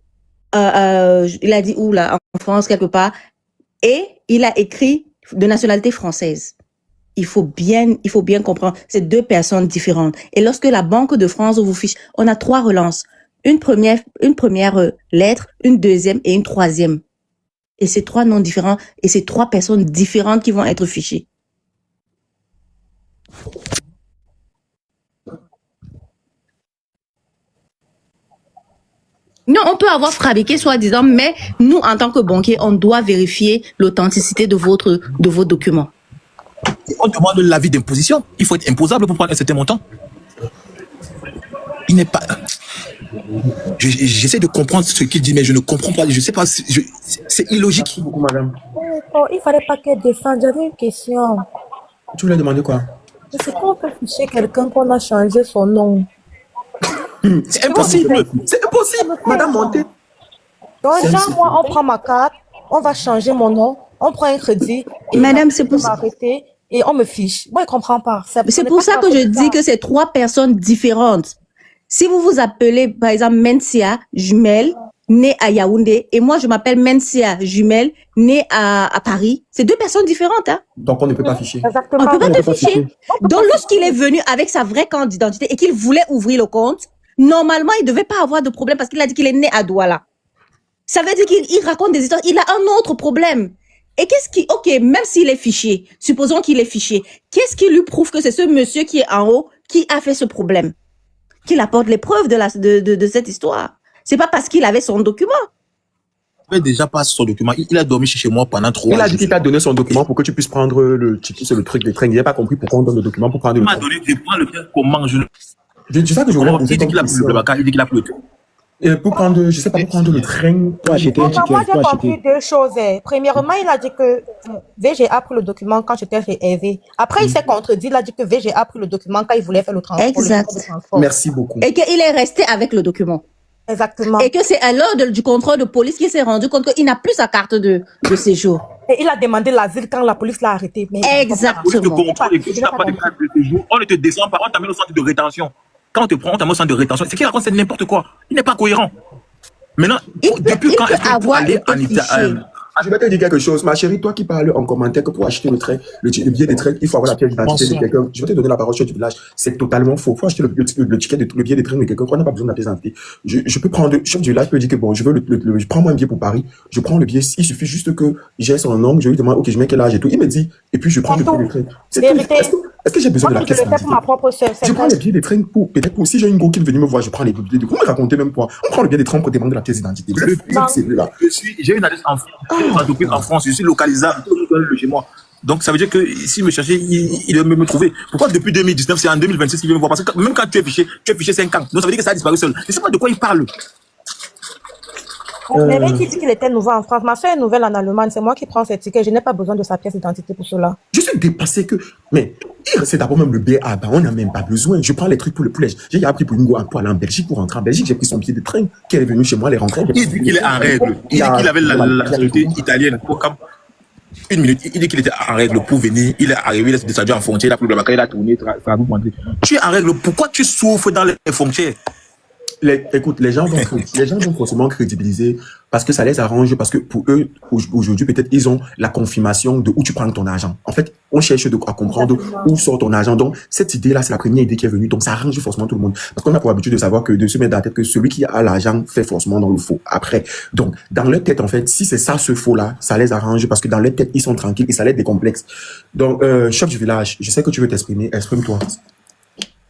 F: il a dit où là, en France quelque part, et il a écrit de nationalité française. Il faut bien comprendre, c'est 2 personnes différentes. Et lorsque la Banque de France vous fiche, on a 3 relances. Une première lettre, une deuxième et une troisième. Et c'est 3 noms différents et c'est 3 personnes différentes qui vont être fichées. Non, on peut avoir fabriqué soi-disant, mais nous, en tant que banquier, on doit vérifier l'authenticité de vos documents.
C: On demande l'avis d'imposition. Il faut être imposable pour prendre un certain montant. Il n'est pas... J'essaie de comprendre ce qu'il dit, mais je ne comprends pas. Je ne sais pas. C'est illogique.
B: Merci beaucoup, madame.
G: Oh, il fallait pas qu'elle défende. J'avais une question.
B: Tu voulais demander quoi?
G: C'est qu'on peut ficher quelqu'un qu'on a changé son nom.
C: C'est impossible.
B: C'est impossible, madame, montez.
G: Donc, genre, moi, on prend ma carte, on va changer mon nom, on prend un crédit, et
F: Madame, c'est pour
G: m'arrêter et on me fiche. Moi, je comprends pas.
F: C'est pour ça que je dis que c'est 3 personnes différentes. Si vous vous appelez, par exemple, Mensia Jumel, née à Yaoundé, et moi, je m'appelle Mensia Jumel, née à Paris, c'est 2 personnes différentes, hein.
B: Donc, on ne peut pas ficher.
G: Exactement.
F: On peut pas te ficher. Donc, lorsqu'il est venu avec sa vraie carte d'identité et qu'il voulait ouvrir le compte, normalement, il devait pas avoir de problème parce qu'il a dit qu'il est né à Douala. Ça veut dire qu'il raconte des histoires. Il a un autre problème. Et ok, même s'il est fiché, supposons qu'il est fiché, qu'est-ce qui lui prouve que c'est ce monsieur qui est en haut qui a fait ce problème? Qu'il apporte les preuves de cette histoire. C'est pas parce qu'il avait son document.
C: avait déjà pas son document. Il a dormi chez moi pendant 3 jours.
B: Il a dit qu'il t'a donné son document pour que tu puisses prendre le ticket sur le truc des trains. Il n'a pas compris pourquoi on donne le document pour prendre
C: Il
B: le
C: m'a
B: train.
C: donné, je prends le train, comment je le.
B: C'est ça que je voulais
C: Il
B: poser
C: dit
B: comme
C: qu'il a pris
B: question.
C: le Blablacar, il dit qu'il a pris le train.
B: Et pour prendre, je sais pas, pour prendre le train.
D: Pour acheter un
G: Moi,
D: ticket,
G: j'ai
D: pour
G: compris
D: acheter.
G: deux choses. Premièrement, il a dit que VG a pris le document quand j'étais chez Hervé. Après, il s'est contredit. Il a dit que VG a pris le document quand il voulait faire le transport.
F: Exact.
G: Le transport.
B: Merci beaucoup.
F: Et qu'il est resté avec le document.
G: Exactement.
F: Et que c'est à l'heure du contrôle de police qu'il s'est rendu compte qu'il n'a plus sa carte de séjour.
G: Et il a demandé l'asile quand la police l'a arrêté. Mais
F: Exactement.
C: Police te contrôle et que tu n'as pas de carte de séjour. On ne te descend pas, on t'amène au centre de rétention. Quand on te prend, on t'amène au centre de rétention. C'est qu'il raconte, c'est n'importe quoi. Il n'est pas cohérent. Maintenant, depuis quand est-ce qu'il faut aller en Italie?
B: Je vais te dire quelque chose, ma chérie, toi qui parles en commentaire que pour acheter le train, le billet de train, il faut avoir la pièce d'identité de quelqu'un. Je vais te donner la parole sur du village. C'est totalement faux. Il faut acheter le ticket, le billet de train de quelqu'un. On n'a pas besoin de la pièce d'identité. Je peux prendre, chef du village peut dire que bon, je veux je prends moi un billet pour Paris. Je prends le billet. Il suffit juste que j'ai son nom, je lui demande, ok, je mets quel âge et tout. Il me dit, et puis je prends le billet de train. C'est tout.
G: Vérité.
B: Est-ce que j'ai besoin de
G: moi,
B: la
G: je
B: pièce
G: le fais pour
B: d'identité?
G: ma propre sœur.
B: Je prends les billets de train pour, peut-être pour, si j'ai une go qui veut venir me voir, je prends les billets de train. Vous me racontez même quoi? On prend le billet de train pour demander la pièce d'identité. C'est là.
C: J'ai une adresse en France, j'ai une entreprise en France, je suis localisable, tout le monde connaît le chez moi. Donc ça veut dire que s'il me cherchait, il va me trouver. Pourquoi depuis 2019, c'est en 2026 qu'il vient me voir? Parce que même quand tu es fiché 5 ans. Donc ça veut dire que ça a disparu seul. Je ne sais pas de quoi il parle.
G: Mais même qui dit qu'il était nouveau en France, ma soeur est nouvelle en Allemagne, c'est moi qui prends ses tickets, je n'ai pas besoin de sa pièce d'identité pour cela.
B: Je suis dépassé que, mais, c'est d'abord même le BA, on n'a même pas besoin. Je prends les trucs pour le poulet. J'ai appris pour une go pour aller en Belgique, pour rentrer en Belgique, j'ai pris son billet de train, qui est venu chez moi, les rentrer.
C: Il dit qu'il est en règle. Il dit qu'il avait la société italienne. Une minute, il dit qu'il était en règle pour venir, il est arrivé, il est descendu en frontière, il a pris le Blablacar, il a tourné, tu es en règle, pourquoi tu souffres dans les frontières?
B: Écoute, les gens vont forcément crédibiliser parce que ça les arrange, parce que pour eux, aujourd'hui, peut-être, ils ont la confirmation de où tu prends ton argent. En fait, on cherche à comprendre où sort ton argent. Donc, cette idée-là, c'est la première idée qui est venue. Donc, ça arrange forcément tout le monde. Parce qu'on a pour habitude de savoir que, de se mettre dans la tête que celui qui a l'argent fait forcément dans le faux. Après. Donc, dans leur tête, en fait, si c'est ça, ce faux-là, ça les arrange parce que dans leur tête, ils sont tranquilles et ça les décomplexe. Donc, chef du village, je sais que tu veux t'exprimer. Exprime-toi.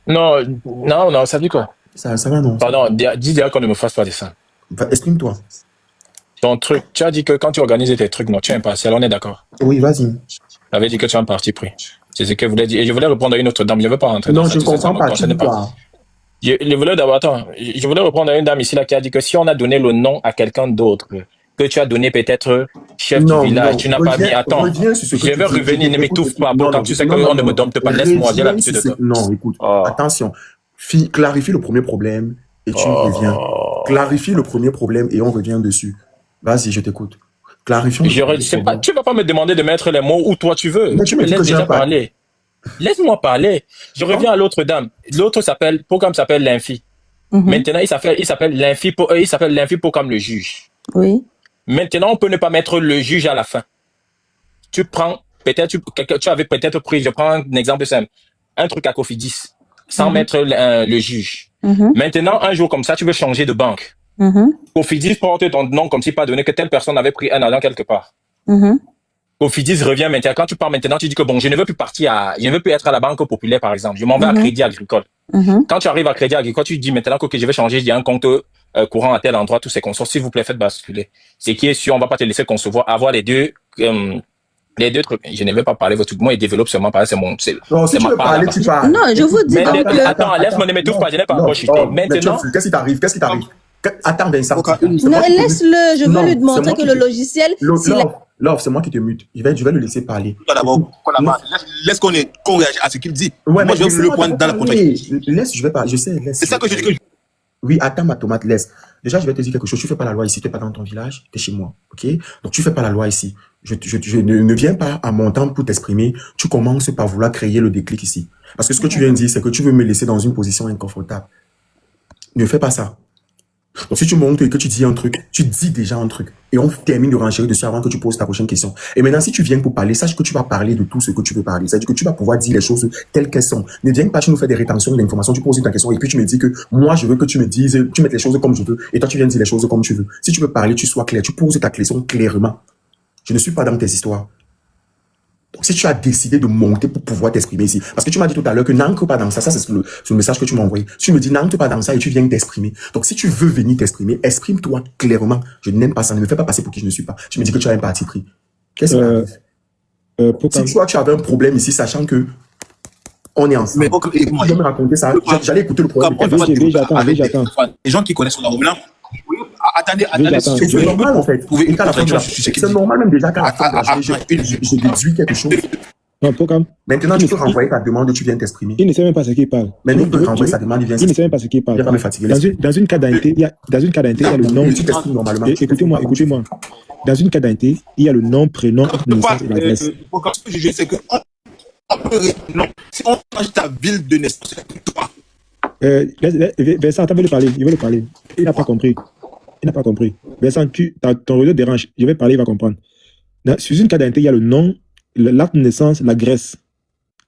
H: Non, ça dit quoi?
B: Ça va, non?
H: Pardon, dis déjà qu'on ne me fasse pas de ça.
B: Exprime-toi.
H: Ton truc, tu as dit que quand tu organises tes trucs, non, tu es impartial, on est d'accord.
B: Oui, vas-y.
H: Tu avais dit que tu as un parti pris. C'est ce que je voulais dire. Et je voulais répondre à une autre dame, je ne veux pas rentrer
B: Non,
H: dans
B: je ne comprends pas.
H: Je voulais d'abord, attends, je voulais répondre à une dame ici là qui a dit que si on a donné le nom à quelqu'un d'autre, que tu as donné peut-être chef du village, tu n'as pas mis. Attends, je vais revenir, ne m'étouffe pas. Quand tu sais qu'on ne me donne pas, laisse-moi, j'ai l'habitude de ça.
B: Non, écoute, attention. Clarifie le premier problème et tu reviens. Clarifie le premier problème et on revient dessus. Vas-y, je t'écoute. Clarifions.
H: Tu vas pas me demander de mettre les mots où toi tu veux.
B: Mais
H: Tu me laisses déjà parler. Laisse-moi parler. Je reviens à l'autre dame. L'autre programme s'appelle l'Infi. Maintenant, il s'appelle l'Infi programme le juge.
F: Oui.
H: Maintenant, on peut ne pas mettre le juge à la fin. Tu prends, peut-être, tu avais peut-être pris, je prends un exemple simple, un truc à Cofidis, sans mettre le juge. Maintenant, un jour comme ça, tu veux changer de banque. Cofidis porte ton nom comme si pas donné que telle personne avait pris un argent quelque part. Cofidis revient maintenant. Quand tu pars maintenant, tu dis que bon, je ne veux plus être à la Banque Populaire, par exemple. Je m'en vais à Crédit Agricole. Quand tu arrives à Crédit Agricole, tu dis maintenant que je vais changer, j'ai un compte courant à tel endroit, tous ces consorts, s'il vous plaît, faites basculer. Ce qui est sûr, on va pas te laisser concevoir, avoir les deux trucs. Je ne vais pas parler votre moi, il développe seulement parler,
B: non, si tu veux parler, tu parles.
F: Non, je vous dis donc
H: attends, laisse-moi ne m'étouffe pas, je n'ai pas encore chuté. Maintenant.
B: Qu'est-ce qui t'arrive? Attends, Vincent.
F: Non, laisse-le, je veux lui montrer que le logiciel.
B: Love, c'est moi qui te mute. Je vais le laisser parler.
C: Laisse qu'on réagisse à ce qu'il dit.
B: Ouais,
C: moi, je vais le prendre dans la contexte.
B: Laisse, je vais pas, je sais, laisse.
C: C'est ça que je dis que.
B: Oui, attends, ma tomate, laisse. Déjà, je vais te dire quelque chose. Tu fais pas la loi ici. Tu n'es pas dans ton village. Tu es chez moi. OK? Donc, tu fais pas la loi ici. Je ne viens pas à mon temps pour t'exprimer. Tu commences par vouloir créer le déclic ici. Parce que ce que tu viens de dire, c'est que tu veux me laisser dans une position inconfortable. Ne fais pas ça. Donc, si tu montes et que tu dis un truc, tu dis déjà un truc. Et on termine de renchérir dessus avant que tu poses ta prochaine question. Et maintenant, si tu viens pour parler, sache que tu vas parler de tout ce que tu veux parler. C'est-à-dire que tu vas pouvoir dire les choses telles qu'elles sont. Ne viens pas, tu nous fais des rétentions d'informations, tu poses ta question et puis tu me dis que moi, je veux que tu me dises, tu mettes les choses comme je veux. Et toi, tu viens dire les choses comme tu veux. Si tu veux parler, tu sois clair. Tu poses ta question clairement. Je ne suis pas dans tes histoires. Donc, si tu as décidé de monter pour pouvoir t'exprimer ici, parce que tu m'as dit tout à l'heure que n'entre pas dans ça, ça c'est le message que tu m'as envoyé. Tu me dis n'entre pas dans ça et tu viens t'exprimer. Donc, si tu veux venir t'exprimer, exprime-toi clairement. Je n'aime pas ça, ne me fais pas passer pour qui je ne suis pas. Tu me dis que tu as un parti pris. Qu'est-ce qui arrive? Si toi, tu avais un problème ici, sachant que on est ensemble.
C: Mais
B: tu dois me raconter ça. J'allais écouter le problème.
C: J'attends. Les gens qui connaissent son argument. Attendez,
B: c'est normal en fait. C'est normal même déjà qu'à la fin, j'ai déduit quelque chose.
D: Non, Pokam.
B: Maintenant, tu peux renvoyer ta demande et tu viens t'exprimer.
D: Il ne sait même pas ce qu'il parle.
B: Maintenant, il peut renvoyer sa demande, il vient
D: Il ne sait même pas ce qu'il parle.
B: Il va me fatiguer.
D: Dans une cas d'identité, il y a le nom. Écoutez-moi. Dans une cas d'identité, il y a le nom, prénom, naissance et l'adresse.
C: Ce que je sais que non, si on change ta ville de naissance, c'est toi.
D: Vincent, attends, il veut le parler. Il n'a pas compris. Vincent, ton réseau dérange. Je vais parler, il va comprendre. Sur une cas d'identité, il y a le nom, l'acte de naissance, l'adresse.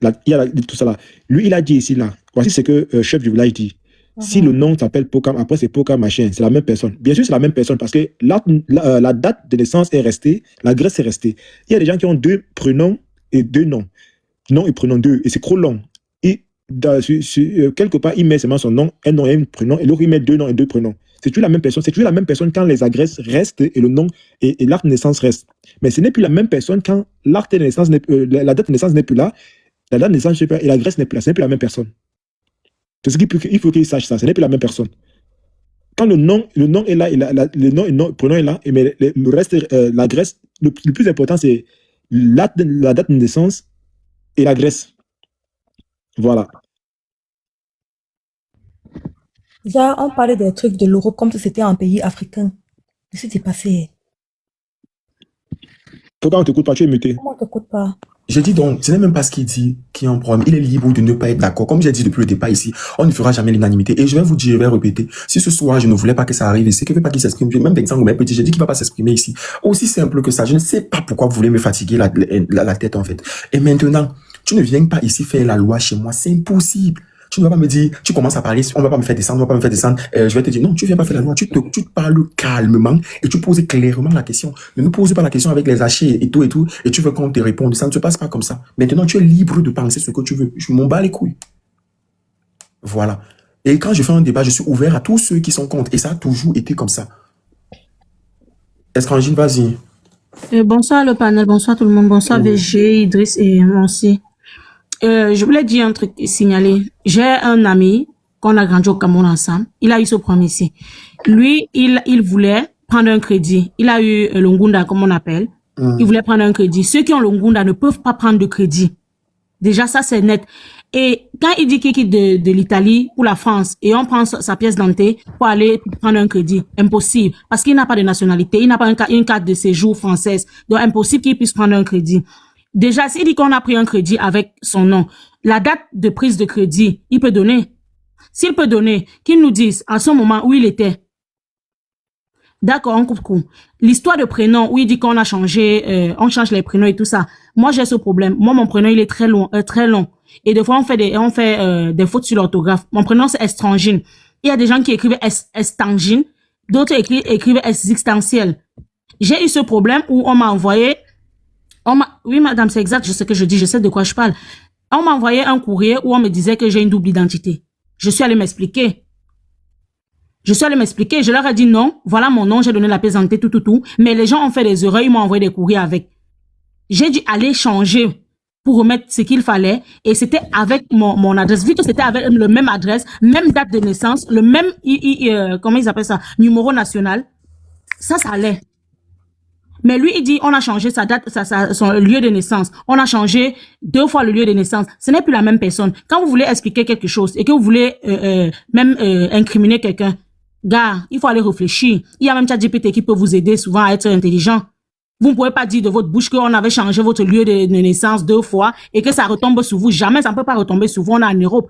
D: Il y a tout ça là. Lui, il a dit ici, là. Voici ce que chef du village dit. Si le nom s'appelle Pokam, après c'est Pokam machin, c'est la même personne. Bien sûr, c'est la même personne parce que la date de naissance est restée, l'adresse est restée. Il y a des gens qui ont 2 prénoms et 2 noms. Nom et prénom 2, et c'est trop long. Et quelque part, il met seulement son nom, un nom et un prénom, et l'autre, il met 2 noms et 2 prénoms. C'est toujours la même personne. C'est toujours la même personne quand les adresses restent et le nom et l'acte de naissance reste. Mais ce n'est plus la même personne quand l'acte de naissance la date de naissance n'est plus là, la date de naissance et l'adresse n'est plus là. Ce n'est plus la même personne. C'est ce qu'il faut qu'il sache ça. Ce n'est plus la même personne. Quand le nom est là, le nom et le prénom est là, mais le reste, l'adresse, le plus important, c'est la date de naissance et l'adresse. Voilà.
G: Déjà, on parlait des trucs de l'Europe comme si c'était un pays africain. Qu'est-ce qui s'est passé?
D: Pourquoi on ne t'écoute pas? Tu es muté.
G: Comment on ne t'écoute pas?
B: Je dis donc, ce n'est même pas ce qu'il dit qui est un problème. Il est libre de ne pas être d'accord. Comme j'ai dit depuis le départ ici, on ne fera jamais l'unanimité. Et je vais vous dire, je vais répéter. Si ce soir, je ne voulais pas que ça arrive ici, que je ne veux pas qu'il s'exprime, même Vincent Goumé Petit, j'ai dit qu'il ne va pas s'exprimer ici. Aussi simple que ça. Je ne sais pas pourquoi vous voulez me fatiguer la tête, en fait. Et maintenant, tu ne viens pas ici faire la loi chez moi. C'est impossible. Tu ne vas pas me dire, tu commences à parler, on va pas me faire descendre, je vais te dire, non, tu viens pas faire la loi, tu te parles calmement et tu poses clairement la question. Ne nous pose pas la question avec les hachés et tout, et tu veux qu'on te réponde. Ça ne se passe pas comme ça. Maintenant, tu es libre de penser ce que tu veux. Je m'en bats les couilles. Voilà. Et quand je fais un débat, je suis ouvert à tous ceux qui sont contre. Et ça a toujours été comme ça. Escrangine, vas-y.
I: Bonsoir le panel, bonsoir tout le monde, bonsoir VG, Idriss et moi aussi. Je voulais dire un truc, signaler. J'ai un ami qu'on a grandi au Cameroun ensemble. Il a eu ce problème ici. Lui, il voulait prendre un crédit. Il a eu le Ngunda, comme on appelle. Il voulait prendre un crédit. Ceux qui ont le Ngunda ne peuvent pas prendre de crédit. Déjà, ça, c'est net. Et quand il dit qu'il quitte de l'Italie pour la France et on prend sa pièce d'identité pour aller prendre un crédit, impossible. Parce qu'il n'a pas de nationalité, il n'a pas une carte de séjour française. Donc, impossible qu'il puisse prendre un crédit. Déjà, s'il dit qu'on a pris un crédit avec son nom, la date de prise de crédit, il peut donner. S'il peut donner, qu'il nous dise à ce moment où il était. D'accord, on coupe court. L'histoire de prénom, où il dit qu'on a changé, on change les prénoms et tout ça. Moi, j'ai ce problème. Moi, mon prénom, il est très long. Et des fois, on fait des fautes sur l'orthographe. Mon prénom, c'est Estrangine. Il y a des gens qui écrivent Estangine. D'autres écrivent existentiel. J'ai eu ce problème où on m'a envoyé. Oui, madame, c'est exact, je sais que je dis, je sais de quoi je parle. On m'a envoyé un courrier où on me disait que j'ai une double identité. Je suis allée m'expliquer. Je leur ai dit non, voilà mon nom, j'ai donné la pièce d'identité, tout. Mais les gens ont fait des erreurs, ils m'ont envoyé des courriers avec. J'ai dû aller changer pour remettre ce qu'il fallait. Et c'était avec mon adresse. Vu que c'était avec le même adresse, même date de naissance, le même, comment ils appellent ça, numéro national. Ça allait. Mais lui, il dit, on a changé sa date, son lieu de naissance. On a changé 2 fois le lieu de naissance. Ce n'est plus la même personne. Quand vous voulez expliquer quelque chose et que vous voulez même incriminer quelqu'un, gars, il faut aller réfléchir. Il y a même ChatGPT qui peut vous aider souvent à être intelligent. Vous ne pouvez pas dire de votre bouche qu'on avait changé votre lieu de naissance 2 fois et que ça retombe sur vous. Jamais, ça ne peut pas retomber sur vous. On est en Europe.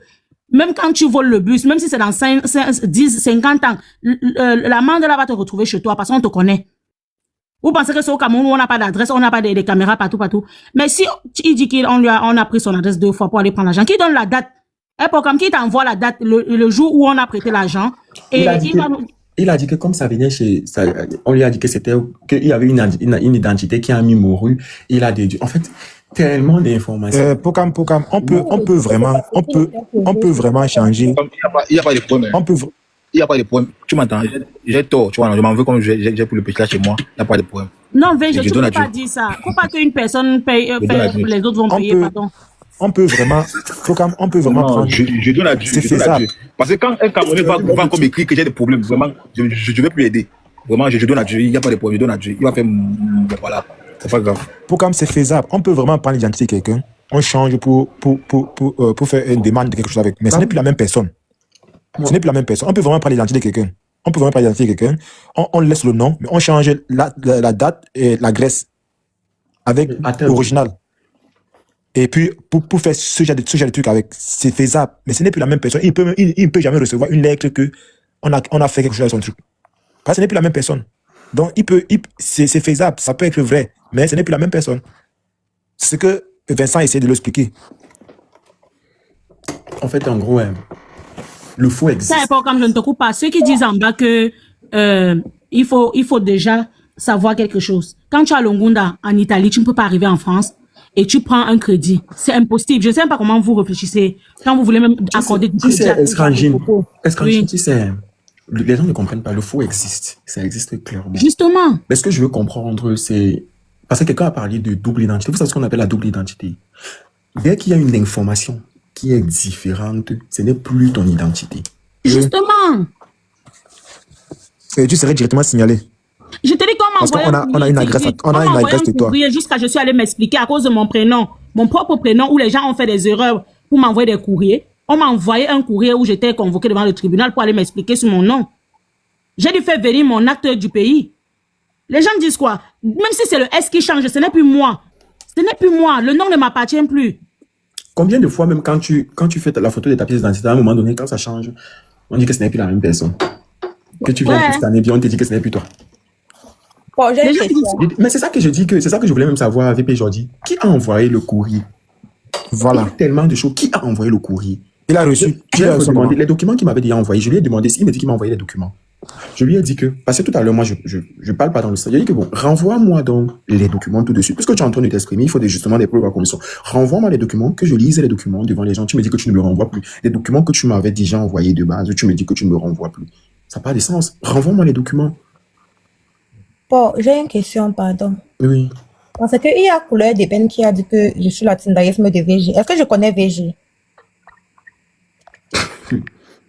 I: Même quand tu voles le bus, même si c'est dans 10, 50 ans, l'amende là va te retrouver chez toi parce qu'on te connaît. Vous pensez que c'est au Cameroun où on n'a pas d'adresse, on n'a pas des caméras partout. Mais si il dit qu'on a pris son adresse 2 fois pour aller prendre l'argent, qui donne la date? Comme qui t'envoie la date, le jour où on a prêté l'argent.
B: Il a dit que comme ça venait on lui a dit que qu'il y avait une identité qui a mis mouru. Il a déduit. En fait, tellement d'informations.
D: Pokam, on peut vraiment changer.
C: Il n'y a pas de problème. Il n'y a pas de problème. Tu m'entends? J'ai tort. Tu vois, je m'en veux comme j'ai pour le péché là chez moi. Il n'y a pas de problème.
I: Non, VG, tu ne peux pas dire ça. Il ne faut pas qu'une personne paye, les autres vont payer, pardon.
D: On peut vraiment, Pokam, on peut vraiment prendre.
C: Je donne à Dieu.
D: C'est faisable.
C: Parce que quand un Camerounais va comme écrire que j'ai des problèmes, vraiment, je ne vais plus aider. Vraiment, je donne à Dieu. Il n'y a pas de problème. Je donne à Dieu. Il va faire. Voilà. C'est pas grave.
D: Pokam, c'est faisable. On peut vraiment prendre l'identité de quelqu'un. On change pour faire une demande de quelque chose avec. Mais ce n'est plus la même personne. Ce n'est plus la même personne. On peut vraiment prendre l'identité de quelqu'un. On laisse le nom, mais on change la date et l'adresse avec l'original. Et puis, pour faire ce genre de truc avec, c'est faisable. Mais ce n'est plus la même personne. Il ne peut jamais recevoir une lettre qu'on a fait quelque chose avec son truc. Parce que ce n'est plus la même personne. Donc, c'est faisable. Ça peut être vrai. Mais ce n'est plus la même personne. C'est ce que Vincent essaie de l'expliquer.
B: En fait, en gros, le faux existe.
I: Ça, comme je ne te coupe pas. Ceux qui disent en bas que il faut déjà savoir quelque chose. Quand tu as l'Ongunda en Italie, tu ne peux pas arriver en France et tu prends un crédit. C'est impossible. Je ne sais pas comment vous réfléchissez quand vous voulez même accorder du crédit.
B: Tu sais, les gens ne comprennent pas. Le faux existe. Ça existe clairement.
I: Justement.
B: Mais ce que je veux comprendre, c'est... Parce que quelqu'un a parlé de double identité. Vous savez ce qu'on appelle la double identité. Dès qu'il y a une information qui est différente, ce n'est plus ton identité.
I: Justement.
D: Tu serais directement signalé.
I: Je te dis comment
D: on a une agresse de toi.
I: Jusqu'à je suis allé m'expliquer à cause de mon prénom, mon propre prénom, où les gens ont fait des erreurs pour m'envoyer des courriers. On m'a envoyé un courrier où j'étais convoqué devant le tribunal pour aller m'expliquer sur mon nom. J'ai dû faire venir mon acte du pays. Les gens disent quoi? Même si c'est le S qui change, ce n'est plus moi. Ce n'est plus moi. Le nom ne m'appartient plus.
B: Combien de fois, même quand tu fais la photo de ta pièce d'identité, à un moment donné, quand ça change, on dit que ce n'est plus la même personne. Que tu viens cette année, bien on te dit que ce n'est plus toi.
G: Bon,
B: mais c'est ça que je dis, c'est ça que je voulais même savoir, VP Jordi. Qui a envoyé le courrier?
D: Voilà.
B: Il y a tellement de choses. Qui a envoyé le courrier?
D: Il a reçu.
B: Demandé les documents qu'il m'avait déjà envoyés. Je lui ai demandé s'il me dit qu'il m'a envoyé les documents. Je lui ai dit que, parce que tout à l'heure, moi, je parle pas dans le stade. J'ai dit que bon, renvoie-moi donc les documents tout de suite. Puisque tu es en train de t'exprimer, il faut justement des preuves à la commission. Renvoie-moi les documents, que je lise les documents devant les gens. Tu me dis que tu ne me renvoies plus. Les documents que tu m'avais déjà envoyés de base, tu me dis que tu ne me renvoies plus. Ça n'a pas de sens. Renvoie-moi les documents.
G: Bon, j'ai une question, pardon.
B: Oui.
G: Parce qu'il y a Couleur d'Ébène qui a dit que je suis la tindaïsme de VG. Est-ce que je connais VG?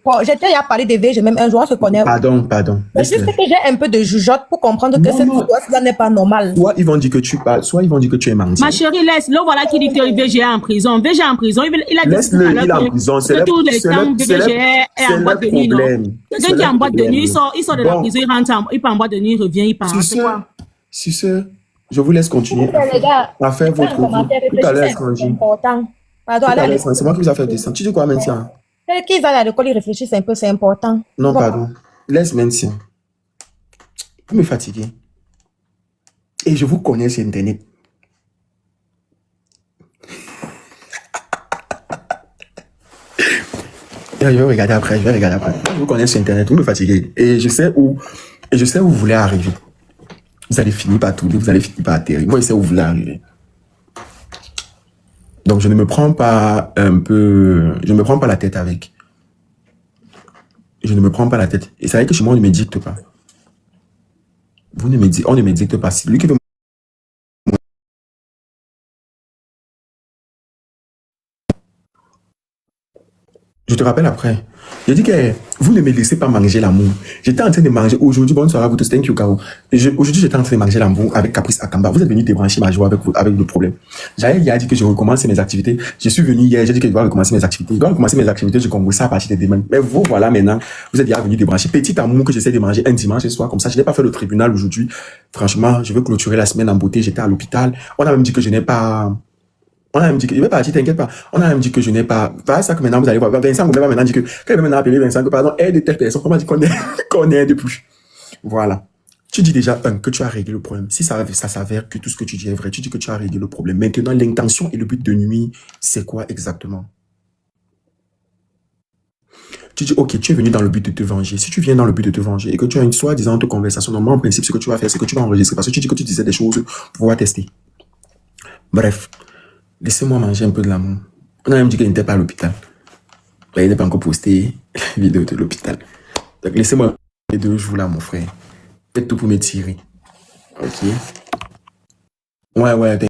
G: Bon, j'étais à parler de VG, même un jour, on se connaît.
B: Pardon.
G: Mais juste que j'ai un peu de jugeote pour comprendre que cette histoire n'est pas normale.
B: Soit ils vont dire que tu parles, soit ils vont dire que tu es mendiant.
I: Ma chérie, laisse-le, voilà qui dit que VG est en prison. VG est en prison, il a dit
B: laisse-le, il est en prison, c'est
I: tous les temps que VG est en boîte de nuit, non? Quelqu'un qui est en boîte de nuit, il sort de la prison, il rentre, il part en boîte de nuit, il revient, il part. C'est quoi?
B: Suceur, je vous laisse continuer à faire votre vie. Tout à l'heure, quand j'ai... Pardon, c'est moi qui vous ai fait descendre. Tu dis quoi, Mentia?
G: Qu'ils aillent à l'école, ils réfléchissent un peu, c'est important.
B: Non, pardon. Laisse Mentia. Vous me fatiguez. Et je vous connais sur Internet. Je vais regarder après, Je vous connais sur Internet, vous me fatiguez. Et je sais où vous voulez arriver. Vous allez finir par tourner, vous allez finir par atterrir. Moi, je sais où vous voulez arriver. Donc, je ne me prends pas la tête avec. Je ne me prends pas la tête. Et c'est vrai que chez moi, on ne me dicte pas. On ne me dicte pas. C'est lui qui veut. Je te rappelle après. J'ai dit que vous ne me laissez pas manger l'amour. J'étais en train de manger. Aujourd'hui, bonne soirée à vous tous. Thank you, Caro. Aujourd'hui, j'étais en train de manger l'amour avec Caprice Akamba. Vous êtes venu débrancher ma joie avec le problème. Jaël hier a dit que je recommence mes activités. Je suis venu hier, j'ai dit que je dois recommencer mes activités. Je dois recommencer mes activités, je comprends ça à partir de demain. Mais vous, voilà, maintenant, vous êtes déjà venu débrancher. Petit amour que j'essaie de manger un dimanche ce soir. Comme ça, je n'ai pas fait le tribunal aujourd'hui. Franchement, je veux clôturer la semaine en beauté. J'étais à l'hôpital. On a même dit que je n'ai pas... On a même dit que, je vais partir, t'inquiète pas. On a même dit que je n'ai pas, voilà ça que maintenant vous allez voir. Vincent vous va maintenant dire que, quand il va maintenant appeler Vincent que, pardon, aide telle personne, comment dire qu'on est de plus. Voilà. Tu dis déjà, que tu as réglé le problème. Si ça s'avère que tout ce que tu dis est vrai, tu dis que tu as réglé le problème. Maintenant, l'intention et le but de nuit, c'est quoi exactement? Tu dis, ok, tu es venu dans le but de te venger. Si tu viens dans le but de te venger et que tu as une soi-disant conversation, normalement, en principe, ce que tu vas faire, c'est que tu vas enregistrer parce que tu dis que tu disais des choses pour pouvoir tester. Bref. Laissez-moi manger un peu de l'amour. On a même dit qu'il n'était pas à l'hôpital. Ben, il n'est pas encore posté la vidéo de l'hôpital. Donc, laissez-moi les 2 jours là, mon frère. Faites tout pour me tirer. Ok? Ouais,